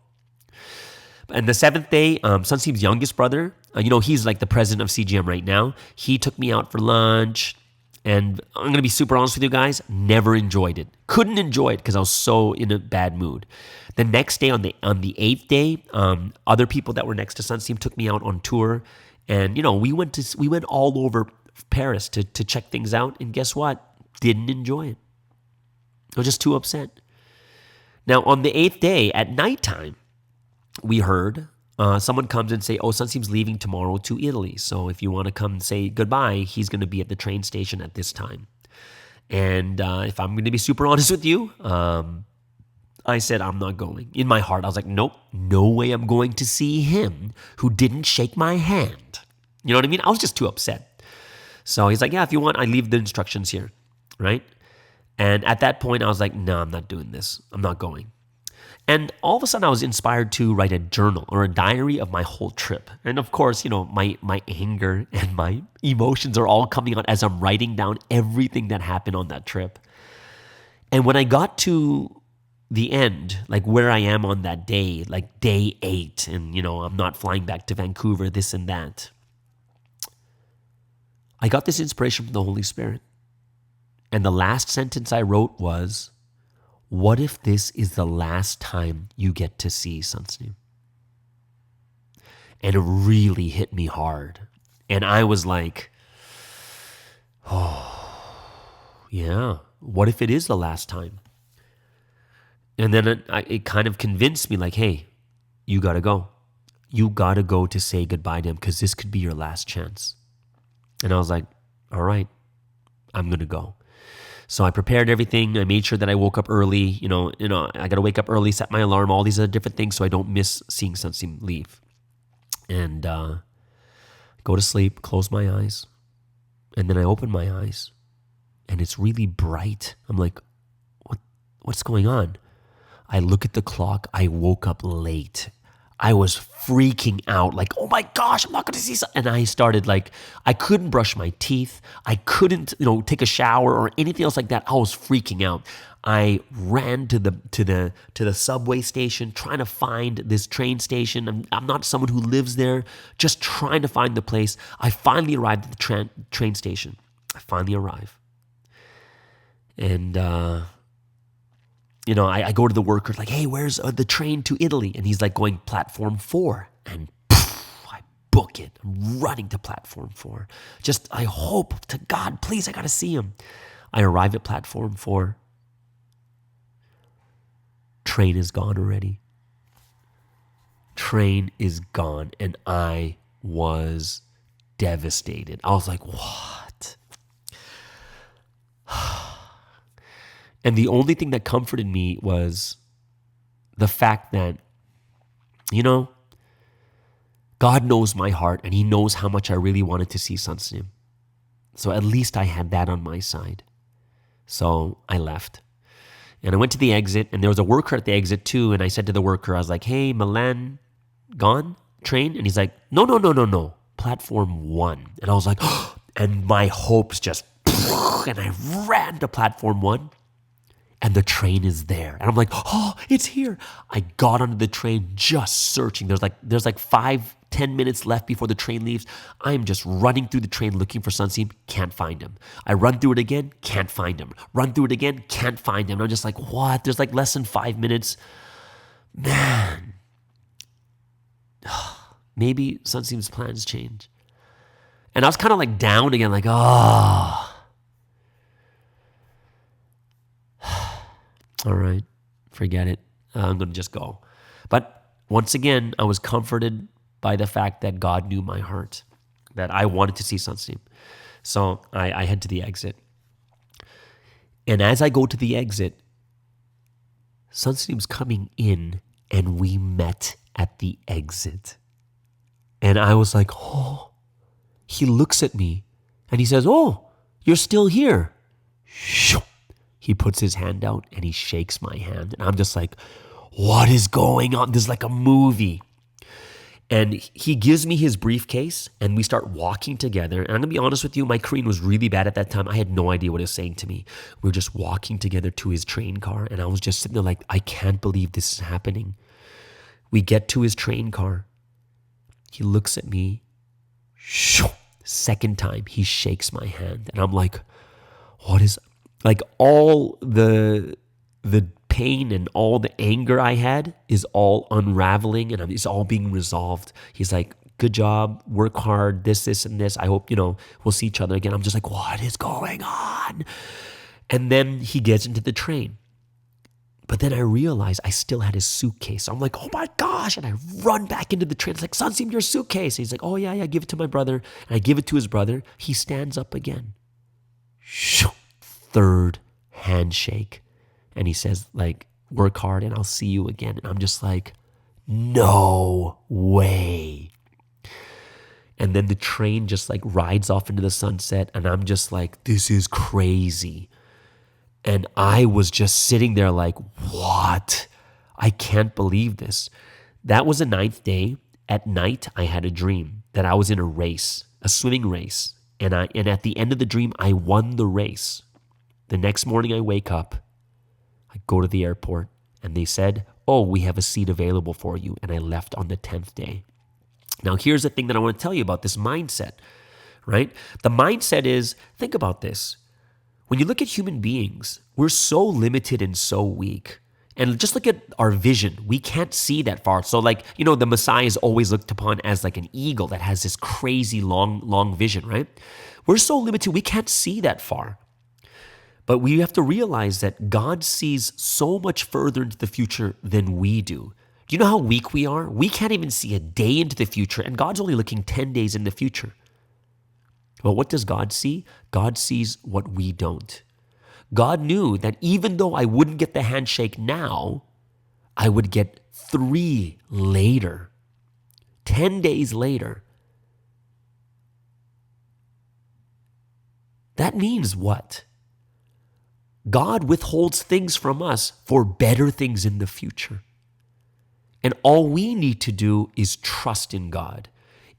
Speaker 2: And the 7th day, Sunsteam's youngest brother, he's like the president of CGM right now. He took me out for lunch. And I'm going to be super honest with you guys, never enjoyed it. Couldn't enjoy it because I was so in a bad mood. The next day, on the 8th day, other people that were next to Sunsteam took me out on tour. And, we went all over Paris to check things out. And guess what? Didn't enjoy it. I was just too upset. Now, on the 8th day, at nighttime, we heard someone comes and say, oh, Sunsteam's leaving tomorrow to Italy. So if you want to come say goodbye, he's going to be at the train station at this time. And if I'm going to be super honest with you, I said, I'm not going. In my heart, I was like, nope, no way I'm going to see him who didn't shake my hand. You know what I mean? I was just too upset. So he's like, yeah, if you want, I leave the instructions here, right? And at that point, I was like, no, I'm not doing this. I'm not going. And all of a sudden, I was inspired to write a journal or a diary of my whole trip. And of course, my anger and my emotions are all coming out as I'm writing down everything that happened on that trip. And when I got to the end, like where I am on that day, like day 8, and, I'm not flying back to Vancouver, this and that, I got this inspiration from the Holy Spirit. And the last sentence I wrote was, what if this is the last time you get to see Sunstein? And it really hit me hard. And I was like, oh, yeah, what if it is the last time? And then it kind of convinced me like, hey, you got to go. You got to go to say goodbye to him because this could be your last chance. And I was like, all right, I'm going to go. So I prepared everything. I made sure that I woke up early. I got to wake up early, set my alarm, all these other different things so I don't miss seeing Sunstein leave. And go go to sleep, close my eyes, and then I open my eyes and it's really bright. I'm like, what's going on? I look at the clock. I woke up late. I was freaking out, like, oh my gosh, I'm not going to see something. And I started I couldn't brush my teeth. I couldn't, take a shower or anything else like that. I was freaking out. I ran to the subway station, trying to find this train station. I'm not someone who lives there, just trying to find the place. I finally arrived at the train station. I finally arrive. And, I go to the worker, like, hey, where's the train to Italy? And he's like going platform 4. And I book it. I'm running to platform 4. I hope to God, please, I got to see him. I arrive at platform 4. Train is gone already. Train is gone. And I was devastated. I was like, what? And the only thing that comforted me was the fact that, God knows my heart and he knows how much I really wanted to see Sunsim. So at least I had that on my side. So I left. And I went to the exit and there was a worker at the exit too. And I said to the worker, I was like, hey, Milan, gone? Train? And he's like, no. Platform 1. And I was like, oh, and my hopes just, and I ran to platform 1. And the train is there. And I'm like, oh, it's here. I got onto the train just searching. There's 5-10 minutes left before the train leaves. I'm just running through the train looking for Sunsim. Can't find him. I run through it again. Can't find him. Run through it again. Can't find him. And I'm just like, what? There's less than 5 minutes. Man. Maybe Sunsim's plans change. And I was kind of down again, all right, forget it. I'm going to just go. But once again, I was comforted by the fact that God knew my heart, that I wanted to see Sunsim. So I head to the exit. And as I go to the exit, Sunsim's coming in and we met at the exit. And I was like, oh, he looks at me and he says, oh, you're still here. Shoo. He puts his hand out and he shakes my hand. And I'm just like, what is going on? This is like a movie. And he gives me his briefcase and we start walking together. And I'm going to be honest with you, my Korean was really bad at that time. I had no idea what he was saying to me. We were just walking together to his train car. And I was just sitting there like, I can't believe this is happening. We get to his train car. He looks at me. Shoo. Second time, he shakes my hand. And I'm like, what is... all the pain and all the anger I had is all unraveling and it's all being resolved. He's like, good job, work hard, this, and this. I hope, we'll see each other again. I'm just like, what is going on? And then he gets into the train. But then I realized I still had his suitcase. So I'm like, oh my gosh. And I run back into the train. It's like, Sunsim, your suitcase. And he's like, oh yeah, give it to my brother. And I give it to his brother. He stands up again. Shoo. Third handshake. And he says, work hard and I'll see you again. And I'm just like, no way. And then the train just rides off into the sunset. And I'm just like, this is crazy. And I was just sitting there like, what? I can't believe this. That was the 9th day. At night, I had a dream that I was in a race, a swimming race. And at the end of the dream, I won the race. The next morning I wake up, I go to the airport, and they said, oh, we have a seat available for you. And I left on the 10th day. Now, here's the thing that I want to tell you about this mindset, right? The mindset is, think about this. When you look at human beings, we're so limited and so weak. And just look at our vision. We can't see that far. So the Messiah is always looked upon as like an eagle that has this crazy long vision, right? We're so limited, we can't see that far. But we have to realize that God sees so much further into the future than we do. Do you know how weak we are? We can't even see a day into the future, and God's only looking 10 days in the future. But what does God see? God sees what we don't. God knew that even though I wouldn't get the handshake now, I would get 3 later. 10 days later, that means what? God withholds things from us for better things in the future. And all we need to do is trust in God.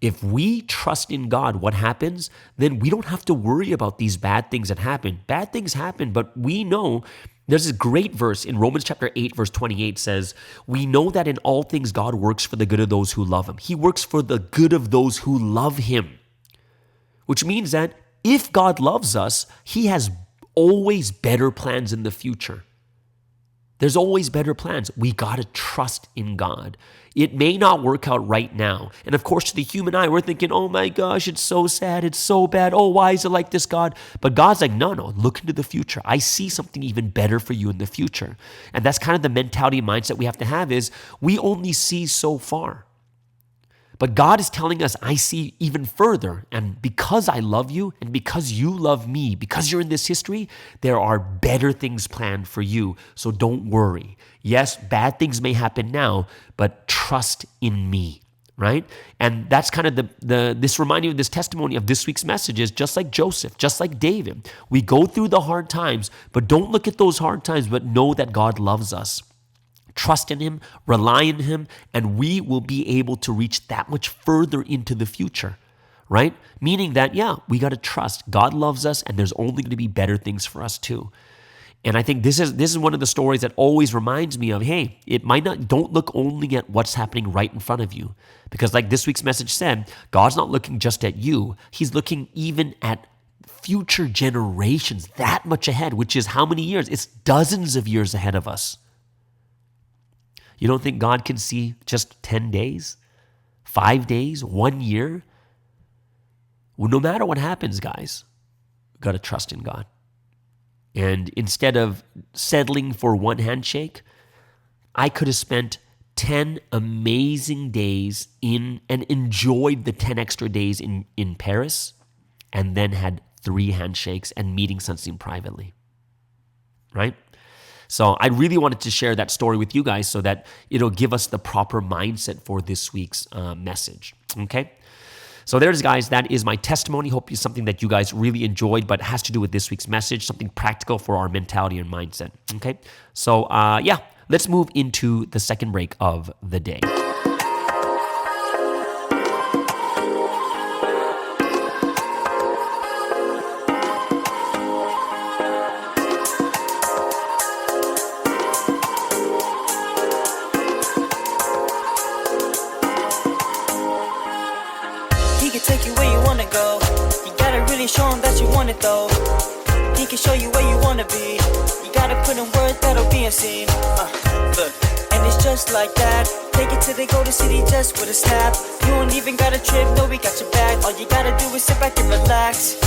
Speaker 2: If we trust in God, what happens? Then we don't have to worry about these bad things that happen. Bad things happen, but we know there's this great verse in Romans chapter 8, verse 28 says, we know that in all things God works for the good of those who love him. He works for the good of those who love him, which means that if God loves us, he has always better plans in the future. There's always better plans. We got to trust in God. It may not work out right now. And of course, to the human eye, we're thinking, oh my gosh, it's so sad. It's so bad. Oh, why is it like this, God? But God's like, no, look into the future. I see something even better for you in the future. And that's kind of the mentality and mindset we have to have is we only see so far. But God is telling us, I see even further. And because I love you and because you love me, because you're in this history, there are better things planned for you. So don't worry. Yes, bad things may happen now, but trust in me, right? And that's kind of this reminding of this testimony of this week's message is just like Joseph, just like David. We go through the hard times, but don't look at those hard times, but know that God loves us. Trust in him, rely on him, and we will be able to reach that much further into the future, right? Meaning that, we got to trust. God loves us, and there's only going to be better things for us too. And I think this is one of the stories that always reminds me of, hey, don't look only at what's happening right in front of you. Because like this week's message said, God's not looking just at you. He's looking even at future generations, that much ahead, which is how many years? It's dozens of years ahead of us. You don't think God can see just 10 days, 5 days, 1 year? Well, no matter what happens, guys, we've got to trust in God. And instead of settling for one handshake, I could have spent 10 amazing days and enjoyed the 10 extra days in Paris and then had 3 handshakes and meeting Sunstein privately, right? So I really wanted to share that story with you guys so that it'll give us the proper mindset for this week's message, okay? So there's, guys, that is my testimony. Hope it's something that you guys really enjoyed, but has to do with this week's message, something practical for our mentality and mindset, okay? So let's move into the second break of the day.
Speaker 1: Show him that you want it though. He can show you where you wanna be. You gotta put in words that'll be unseen. Look, and it's just like that. Take it to the golden city just with a snap. You don't even got a trip, no, we got your back. All you gotta do is sit back and relax.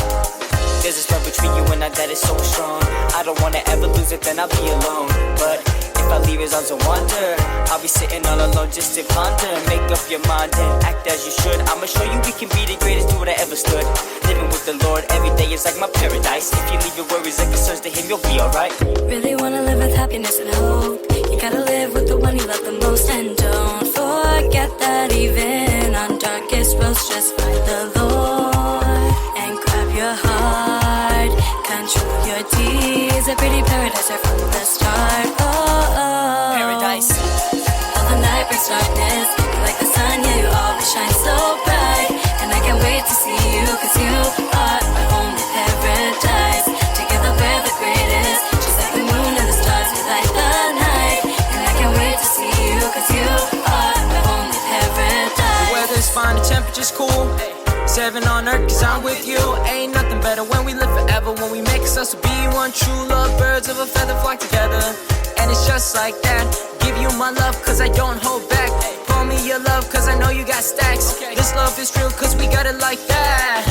Speaker 1: There's this love between you and I that is so strong. I don't wanna ever lose it, then I'll be alone. But if I leave his arms a wander, I'll be sitting all alone just to ponder. Make up your mind and act as you should. I'ma show you we can be the greatest dude that ever stood. Living with the Lord every day is like my paradise. If you leave your worries and concerns to him, you'll be alright.
Speaker 4: Really wanna live with happiness and hope. You gotta live with the one you love the most. And don't forget that even on darkest roads, just find the Lord and grab your heart. Control your deeds. A pretty paradise right from the start.
Speaker 1: Paradise.
Speaker 4: All the night brings darkness. You're like the sun, yeah, you always shine so bright. And I can't wait to see you, cause you are my only paradise. Together we're the greatest. Just like the moon and the stars, we light the night. And I can't wait to see you, cause you are my only paradise.
Speaker 1: The weather's fine, the temperature's cool. 7 on earth, cause I'm with you. Ain't nothing better when we live forever. When we make us to be one true love. Birds of a feather flock together. And it's just like that. Give you my love, cause I don't hold back. Pour me your love, cause I know you got stacks. This love is real, cause we got it like that.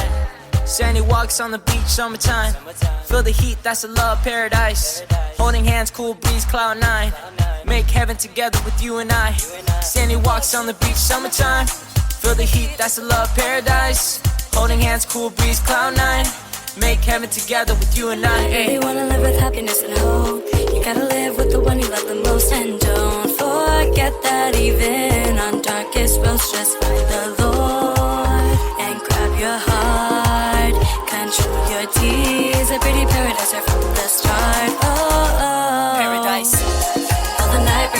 Speaker 1: Sandy walks on the beach, summertime. Feel the heat, that's a love paradise. Holding hands, cool breeze, cloud 9. Make heaven together with you and I. Sandy walks on the beach, summertime. Feel the heat, that's a love paradise. Holding hands, cool breeze, cloud 9. Make heaven together with you and I.
Speaker 4: Really wanna live with happiness and hope. You gotta live with the one you love the most. And don't forget that even on darkest roads, just find the Lord and grab your heart. Control your deeds.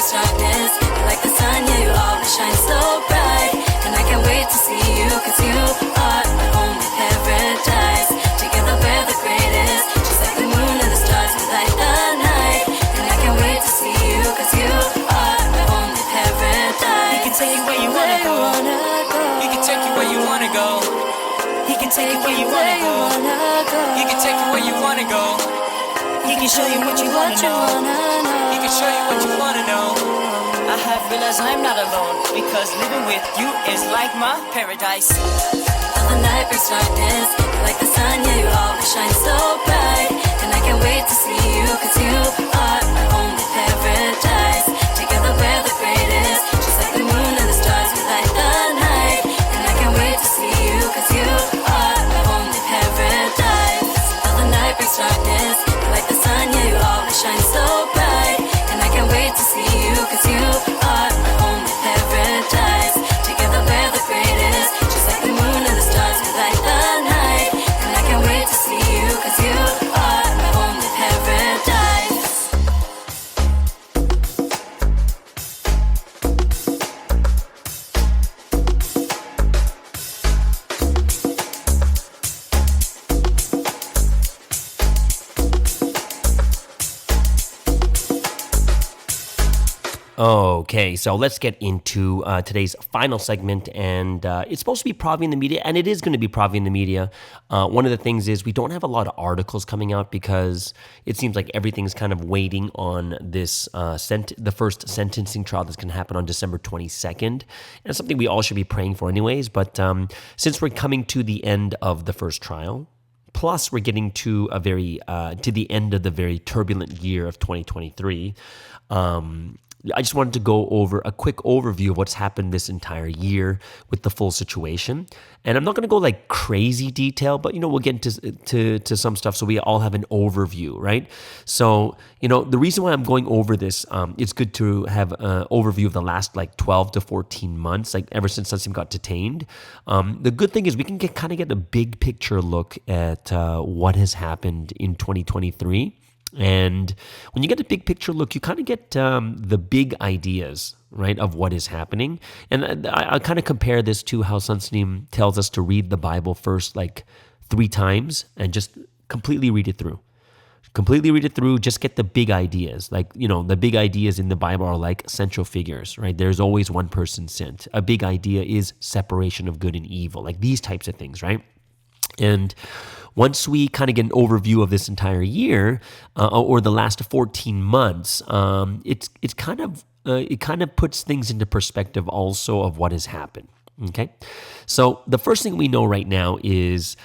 Speaker 4: breaks darkness. You're like the sun, yeah, you always shine so bright. And I can't wait to see you, cause you are my only paradise. Together we're the greatest, just like the moon and the stars, we light the night. And I can't wait to see you, cause you are my only paradise.
Speaker 1: He can take you where you wanna go. He can take you where you wanna go. He can take you where you wanna go. He can take you where you wanna go. He can show you what you wanna know. He can show you what you wanna know. I have realized I'm not alone, because living with you is like my paradise.
Speaker 4: Till the night brings darkness, you're like the sun, yeah, you always shine so bright. And I can't wait to see you, cause you are my only paradise. Together we're the greatest, just like the moon and the stars, we light the night. And I can't wait to see you, cause you are my only paradise. Till the night brings darkness, you're like the sun, yeah, you always shine so bright. And I can't wait to see you, cause you are my only paradise. Together we're the greatest, just like the moon and the stars, we light the night. And I can't wait to see you, cause you are my only paradise.
Speaker 2: Okay, so let's get into today's final segment, and it's supposed to be Provi in the media, and it is going to be Provi in the media. One of the things is we don't have a lot of articles coming out because it seems like everything's kind of waiting on this the first sentencing trial that's going to happen on December 22nd, and it's something we all should be praying for anyways, but since we're coming to the end of the first trial, plus we're getting to to the end of the very turbulent year of 2023, I just wanted to go over a quick overview of what's happened this entire year with the full situation. And I'm not going to go like crazy detail, but, we'll get into some stuff so we all have an overview, right? So, the reason why I'm going over this, it's good to have an overview of the last like 12 to 14 months, like ever since Sunsim got detained. The good thing is we can get a big picture look at what has happened in 2023. And when you get a big picture look, you kind of get the big ideas, right, of what is happening. And I kind of compare this to how Sunsim tells us to read the Bible first like 3 times and just completely read it through. Just get the big ideas. Like, the big ideas in the Bible are like central figures, right? There's always one person sent. A big idea is separation of good and evil, like these types of things, right? And once we kind of get an overview of this entire year or the last 14 months, it kind of puts things into perspective also of what has happened. Okay, so the first thing we know right now is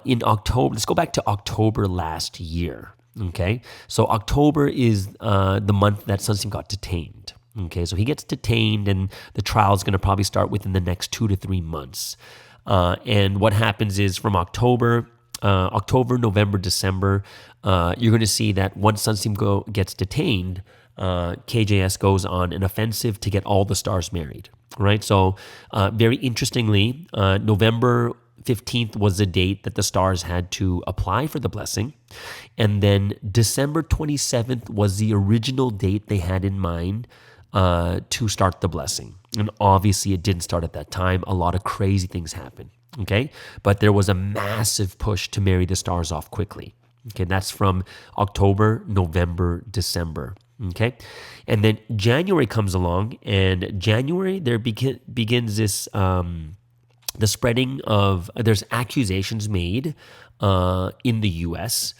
Speaker 2: in October. Let's go back to October last year. Okay, so October is the month that Sunsim got detained. Okay, so he gets detained, and the trial is going to probably start within the next 2 to 3 months. And what happens is from October, November, December, you're going to see that once Sunsim gets detained, KJS goes on an offensive to get all the stars married, right? So very interestingly, November 15th was the date that the stars had to apply for the blessing. And then December 27th was the original date they had in mind to start the blessing. And obviously it didn't start at that time. A lot of crazy things happened, okay? But there was a massive push to marry the stars off quickly. Okay, that's from October, November, December, okay? And then January comes along, and January there begins this, the spreading of, there's accusations made in the U.S.,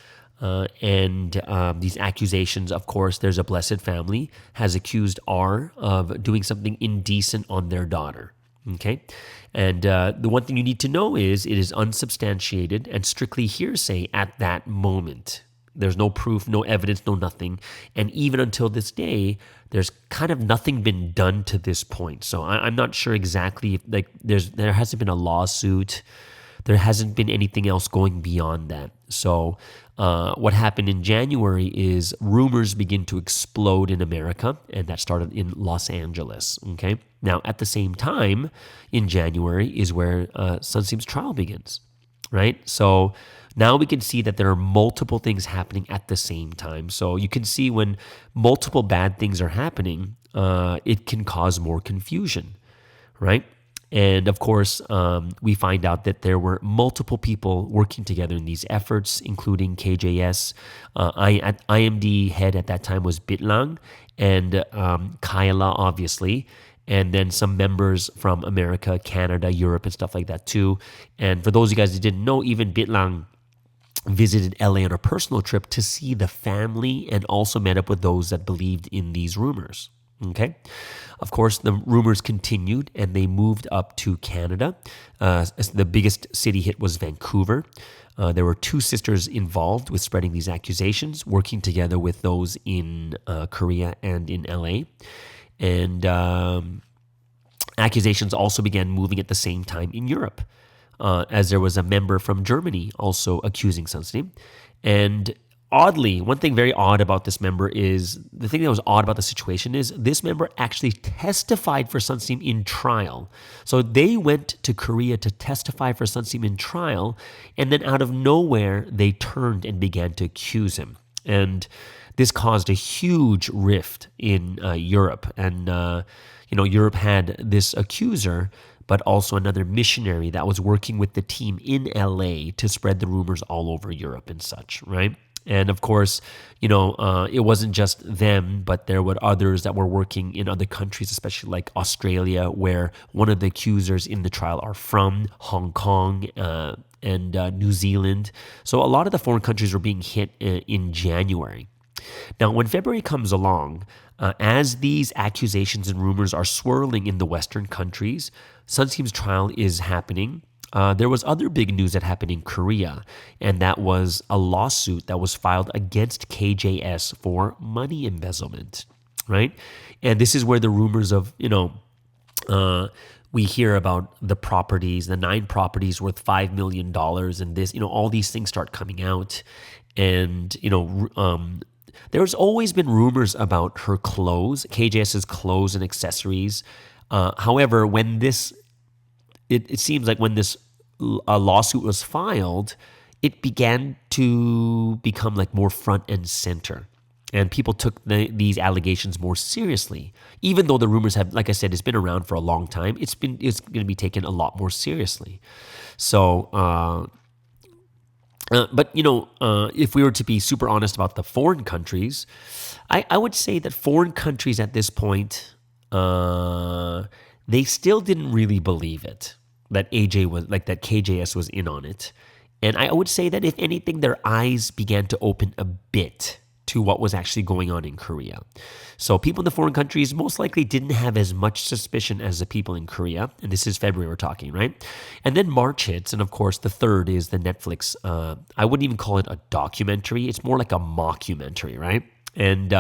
Speaker 2: and these accusations, of course, there's a blessed family has accused R of doing something indecent on their daughter. Okay, and the one thing you need to know is it is unsubstantiated and strictly hearsay at that moment. There's no proof, no evidence, no nothing. And even until this day, there's kind of nothing been done to this point. So I'm not sure exactly, like there hasn't been a lawsuit. There hasn't been anything else going beyond that. So what happened in January is rumors begin to explode in America, and that started in Los Angeles, okay? Now, at the same time, in January is where Sunsim's trial begins, right? So now we can see that there are multiple things happening at the same time. So you can see when multiple bad things are happening, it can cause more confusion, right? And of course, we find out that there were multiple people working together in these efforts, including KJS. IMD head at that time was Bitlang, and Kyla, obviously, and then some members from America, Canada, Europe, and stuff like that too. And for those of you guys that didn't know, even Bitlang visited LA on a personal trip to see the family and also met up with those that believed in these rumors. Okay. Of course, the rumors continued and they moved up to Canada. The biggest city hit was Vancouver. There were 2 sisters involved with spreading these accusations, working together with those in Korea and in LA. And accusations also began moving at the same time in Europe, as there was a member from Germany also accusing Sunstein. And oddly, one thing very odd about this member is, the thing that was odd about the situation is this member actually testified for Sunstein in trial. So they went to Korea to testify for Sunstein in trial, and then out of nowhere, they turned and began to accuse him. And this caused a huge rift in Europe. And, Europe had this accuser, but also another missionary that was working with the team in LA to spread the rumors all over Europe and such, right? And of course, it wasn't just them, but there were others that were working in other countries, especially like Australia, where one of the accusers in the trial are from, Hong Kong, and New Zealand. So a lot of the foreign countries were being hit in January. Now, when February comes along, as these accusations and rumors are swirling in the Western countries, Sunstein's trial is happening. There was other big news that happened in Korea, and that was a lawsuit that was filed against KJS for money embezzlement, right? And this is where the rumors of, we hear about the properties, the 9 properties worth $5 million, and this, all these things start coming out. And, there's always been rumors about her clothes, KJS's clothes and accessories. However, when it seems like when this lawsuit was filed, it began to become like more front and center. And people took these allegations more seriously. Even though the rumors have, like I said, it's been around for a long time, it's going to be taken a lot more seriously. So, but if we were to be super honest about the foreign countries, I would say that foreign countries at this point, they still didn't really believe it, that that KJS was in on it. And I would say that if anything, their eyes began to open a bit to what was actually going on in Korea. So people in the foreign countries most likely didn't have as much suspicion as the people in Korea. And this is February we're talking, right? And then March hits, and of course the 3rd is the Netflix, I wouldn't even call it a documentary. It's more like a mockumentary, right? And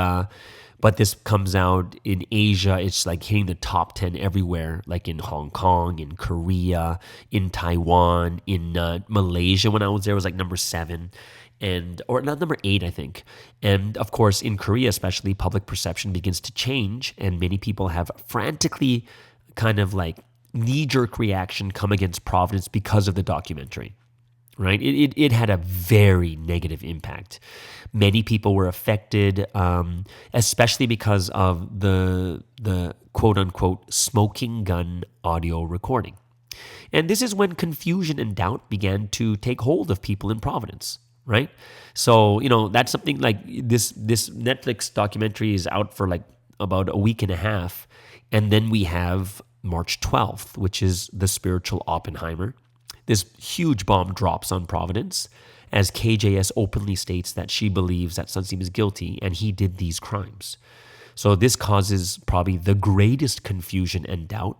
Speaker 2: but this comes out in Asia. It's like hitting the top 10 everywhere, like in Hong Kong, in Korea, in Taiwan, in Malaysia. When I was there, it was like number 7. Or not number 8, I think. And of course, in Korea especially, public perception begins to change, and many people have frantically kind of like knee-jerk reaction come against Providence because of the documentary, right? It had a very negative impact. Many people were affected, especially because of the quote-unquote smoking gun audio recording. And this is when confusion and doubt began to take hold of people in Providence. Right? So, that's something like this Netflix documentary is out for like about a week and a half. And then we have March 12th, which is the spiritual Oppenheimer. This huge bomb drops on Providence as KJS openly states that she believes that Sunstein is guilty and he did these crimes. So this causes probably the greatest confusion and doubt.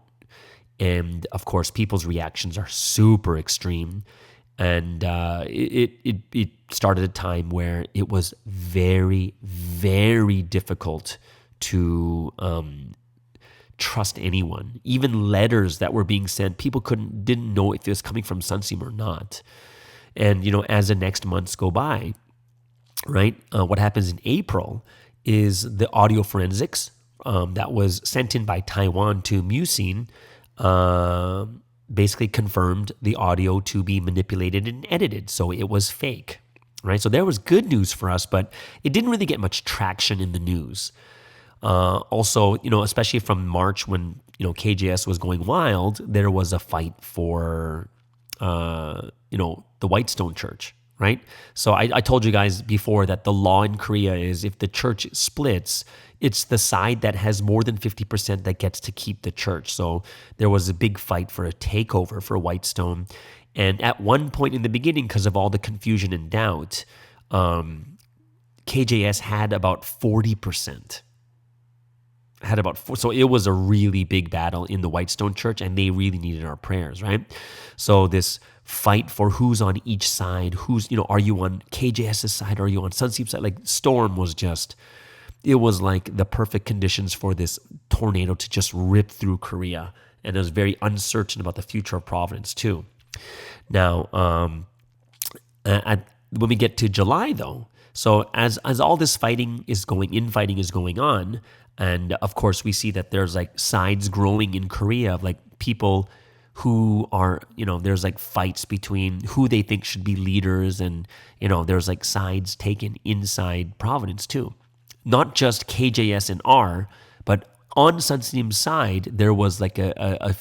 Speaker 2: And of course, people's reactions are super extreme. And it started a time where it was very, very difficult to trust anyone. Even letters that were being sent, people didn't know if it was coming from Sunstein or not. And as the next months go by, right, what happens in April is the audio forensics that was sent in by Taiwan to Musin basically confirmed the audio to be manipulated and edited, so it was fake, right? So there was good news for us, but it didn't really get much traction in the news. Also, especially from March when, KJS was going wild, there was a fight for, the Whitestone Church, right? So I told you guys before that the law in Korea is if the church splits, it's the side that has more than 50% that gets to keep the church. So there was a big fight for a takeover for Whitestone. And at one point in the beginning, because of all the confusion and doubt, KJS had about 40%. So it was a really big battle in the Whitestone Church, and they really needed our prayers, right? So this fight for who's on each side, are you on KJS's side, are you on Sunseap's side? Like Storm was it was like the perfect conditions for this tornado to just rip through Korea, and it was very uncertain about the future of Providence too. Now, when we get to July though, so as all this infighting is going on, and of course we see that there's like sides growing in Korea of like people who are, there's like fights between who they think should be leaders, and, there's like sides taken inside Providence too. Not just KJS and R, but on Sunseap's side, there was like a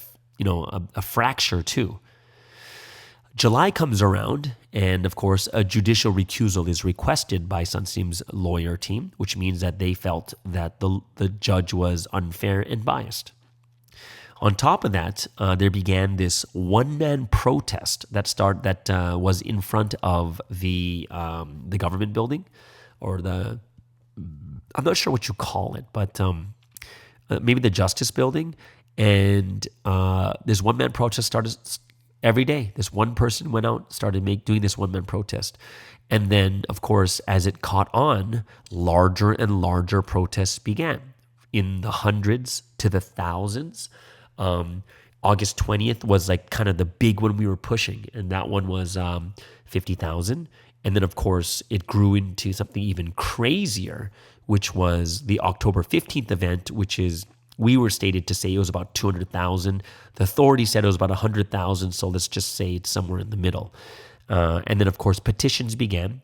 Speaker 2: fracture too. July comes around, and of course, a judicial recusal is requested by Sunseap's lawyer team, which means that they felt that the judge was unfair and biased. On top of that, there began this one-man protest that was in front of the government building, or I'm not sure what you call it, but maybe the Justice Building. And this one-man protest started every day. This one person went out, started doing this one-man protest. And then, of course, as it caught on, larger and larger protests began in the hundreds to the thousands. August 20th was like kind of the big one we were pushing, and that one was 50,000. And then, of course, it grew into something even crazier, which was the October 15th event, we were stated to say it was about 200,000. The authority said it was about 100,000, so let's just say it's somewhere in the middle. And then, of course, petitions began.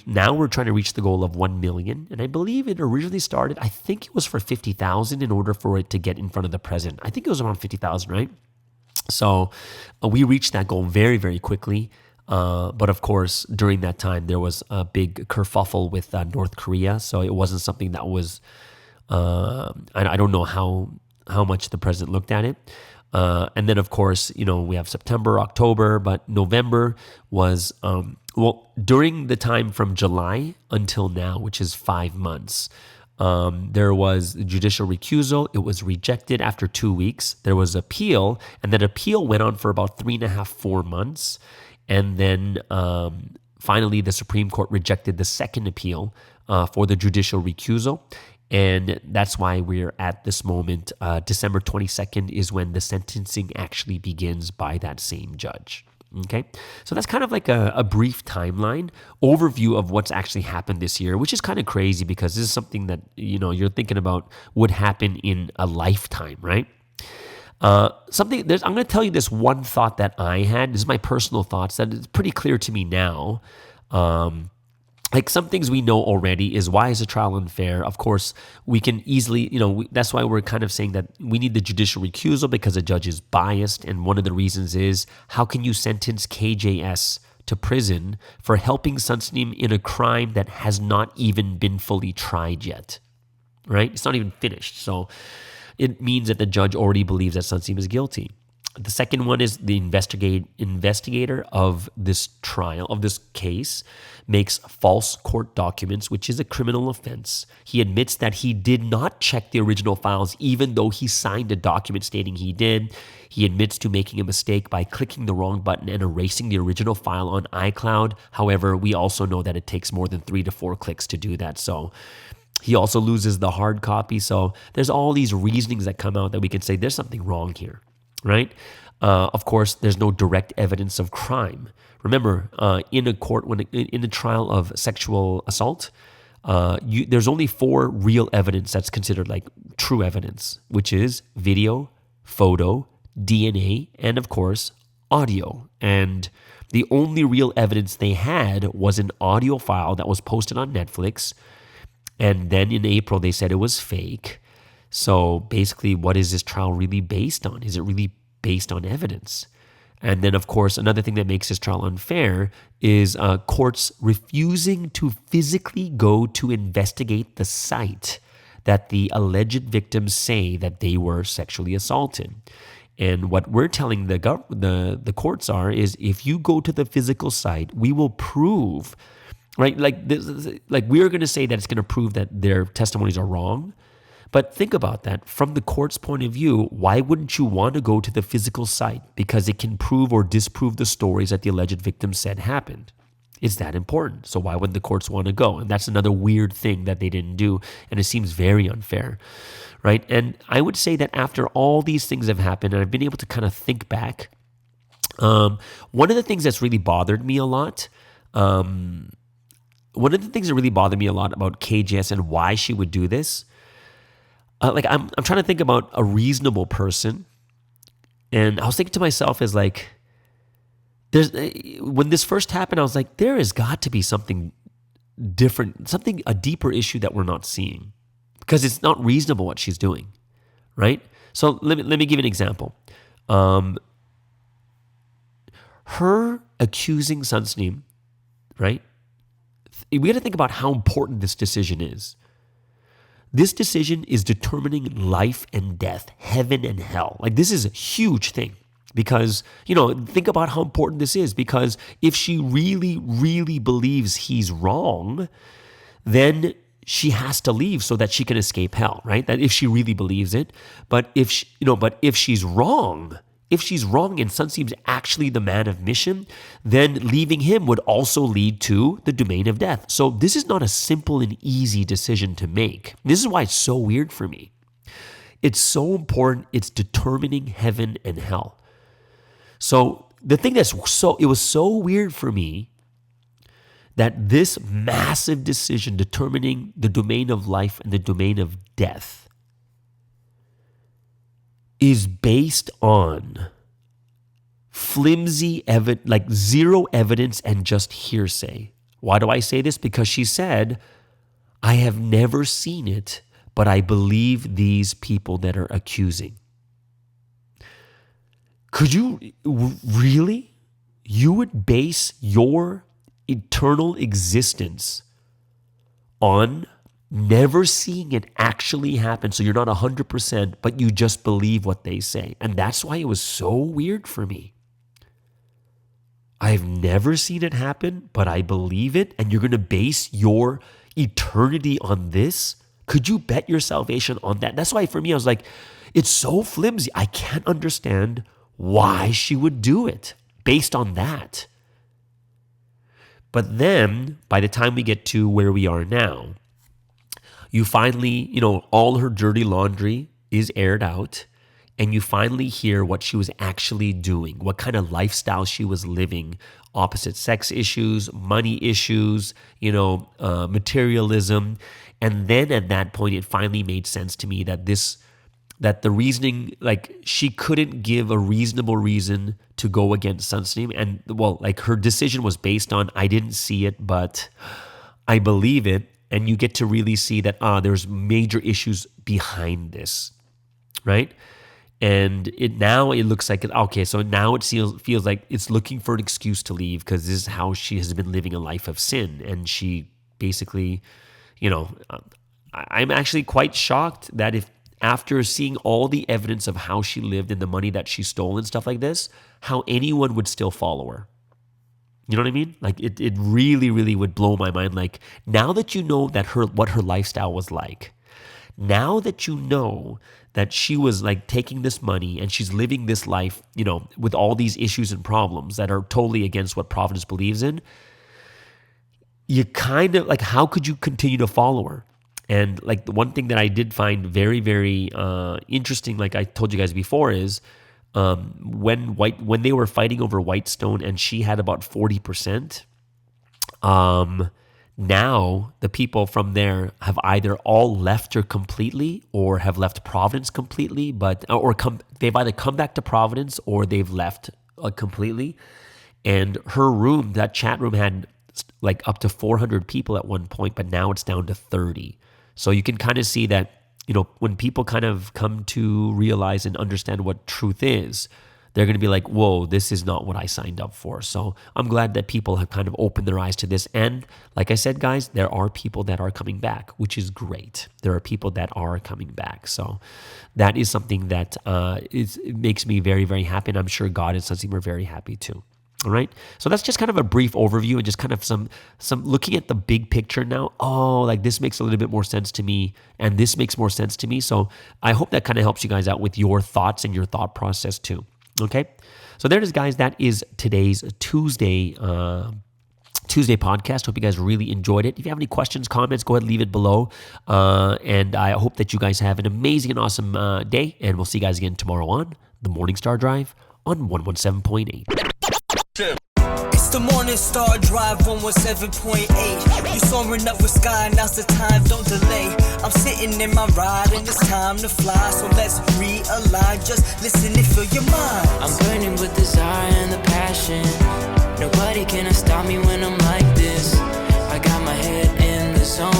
Speaker 2: Now we're trying to reach the goal of 1 million. And I believe it originally started, I think it was for 50,000 in order for it to get in front of the president. I think it was around 50,000, right? So we reached that goal very, very quickly. But of course, during that time, there was a big kerfuffle with North Korea. So it wasn't something that was, I don't know how much the president looked at it. And then, of course, we have September, October, but November was, during the time from July until now, which is 5 months, there was judicial recusal. It was rejected after 2 weeks. There was appeal, and that appeal went on for about 3.5, 4 months. And then finally, the Supreme Court rejected the second appeal for the judicial recusal. And that's why we're at this moment. December 22nd is when the sentencing actually begins by that same judge. Okay, so that's kind of like a brief timeline overview of what's actually happened this year, which is kind of crazy because this is something that you're thinking about would happen in a lifetime, right? I'm going to tell you this one thought that I had. This is my personal thoughts that is pretty clear to me now. Like some things we know already is why is a trial unfair? Of course, we can easily, that's why we're kind of saying that we need the judicial recusal because the judge is biased. And one of the reasons is how can you sentence KJS to prison for helping Sunseap in a crime that has not even been fully tried yet, right? It's not even finished. So it means that the judge already believes that Sunseap is guilty. The second one is the investigator of this trial, of this case, makes false court documents, which is a criminal offense. He admits that he did not check the original files, even though he signed a document stating he did. He admits to making a mistake by clicking the wrong button and erasing the original file on iCloud. However, we also know that it takes more than 3 to 4 clicks to do that. So he also loses the hard copy. So there's all these reasonings that come out that we can say there's something wrong here, right? Of course, there's no direct evidence of crime. Remember, in a court, in a trial of sexual assault, there's only 4 real evidence that's considered like true evidence, which is video, photo, DNA, and of course, audio. And the only real evidence they had was an audio file that was posted on Netflix. And then in April, they said it was fake. So basically, what is this trial really based on? Is it really based on evidence? And then, of course, another thing that makes this trial unfair is courts refusing to physically go to investigate the site that the alleged victims say that they were sexually assaulted. And what we're telling the courts is if you go to the physical site, we will prove, right? Like we're going to say that it's going to prove that their testimonies are wrong. But think about that. From the court's point of view, why wouldn't you want to go to the physical site? Because it can prove or disprove the stories that the alleged victim said happened. It's that important. So why wouldn't the courts want to go? And that's another weird thing that they didn't do. And it seems very unfair, right? And I would say that after all these things have happened, and I've been able to kind of think back, one of the things that's really bothered me a lot, about KJS and why she would do this, I'm trying to think about a reasonable person, and I was thinking to myself as like, when this first happened, I was like, there has got to be something different, a deeper issue that we're not seeing, because it's not reasonable what she's doing, right? So let me give you an example. Her accusing Sunstein, right? We got to think about how important this decision is. This decision is determining life and death, heaven and hell. Like, this is a huge thing because, think about how important this is, because if she really, really believes he's wrong, then she has to leave so that she can escape hell, right? That if she really believes it. But if she's wrong, and Sunstein's actually the man of mission, then leaving him would also lead to the domain of death. So this is not a simple and easy decision to make. This is why it's so weird for me. It's so important. It's determining heaven and hell. So the thing it was so weird for me that this massive decision determining the domain of life and the domain of death is based on flimsy evidence, like zero evidence and just hearsay. Why do I say this? Because she said, I have never seen it, but I believe these people that are accusing. Could you really? You would base your eternal existence on never seeing it actually happen. So you're not 100%, but you just believe what they say. And that's why it was so weird for me. I've never seen it happen, but I believe it. And you're going to base your eternity on this? Could you bet your salvation on that? That's why for me, I was like, it's so flimsy. I can't understand why she would do it based on that. But then by the time we get to where we are now, you finally, all her dirty laundry is aired out, and you finally hear what she was actually doing, what kind of lifestyle she was living, opposite sex issues, money issues, materialism. And then at that point, it finally made sense to me that the reasoning, like she couldn't give a reasonable reason to go against Sunstein. And her decision was based on, I didn't see it, but I believe it. And you get to really see that there's major issues behind this, right? And it looks like okay. So now it feels like it's looking for an excuse to leave because this is how she has been living a life of sin, and she basically, I'm actually quite shocked that if after seeing all the evidence of how she lived and the money that she stole and stuff like this, how anyone would still follow her. You know what I mean? Like it really, really would blow my mind. Like now that you know that what her lifestyle was like, now that you know that she was like taking this money and she's living this life, with all these issues and problems that are totally against what Providence believes in, you kind of like, how could you continue to follow her? And like the one thing that I did find very, very interesting, like I told you guys before, is when they were fighting over Whitestone and she had about 40%, now the people from there have either all left her completely or have left Providence completely, they've either come back to Providence or they've left completely. And her room, that chat room, had like up to 400 people at one point, but now it's down to 30. So you can kind of see that, when people kind of come to realize and understand what truth is, they're going to be like, whoa, this is not what I signed up for. So I'm glad that people have kind of opened their eyes to this. And like I said, guys, there are people that are coming back, which is great. There are people that are coming back. So that is something that it makes me very, very happy. And I'm sure God and Sunseam are very happy too. All right. So that's just kind of a brief overview and just kind of some looking at the big picture now. Oh, like this makes a little bit more sense to me and this makes more sense to me. So I hope that kind of helps you guys out with your thoughts and your thought process too. Okay. So there it is, guys. That is today's Tuesday podcast. Hope you guys really enjoyed it. If you have any questions, comments, go ahead and leave it below. And I hope that you guys have an amazing and awesome day. And we'll see you guys again tomorrow on the Morning Star Drive on 117.8.
Speaker 1: It's the Morning Star Drive 117.8. You soaring up with sky, now's the time, don't delay. I'm sitting in my ride and it's time to fly. So let's realign, just listen and fill your mind.
Speaker 5: I'm burning with desire and the passion. Nobody can stop me when I'm like this. I got my head in the zone,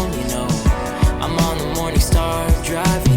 Speaker 5: I'm on the Morning Star Drive,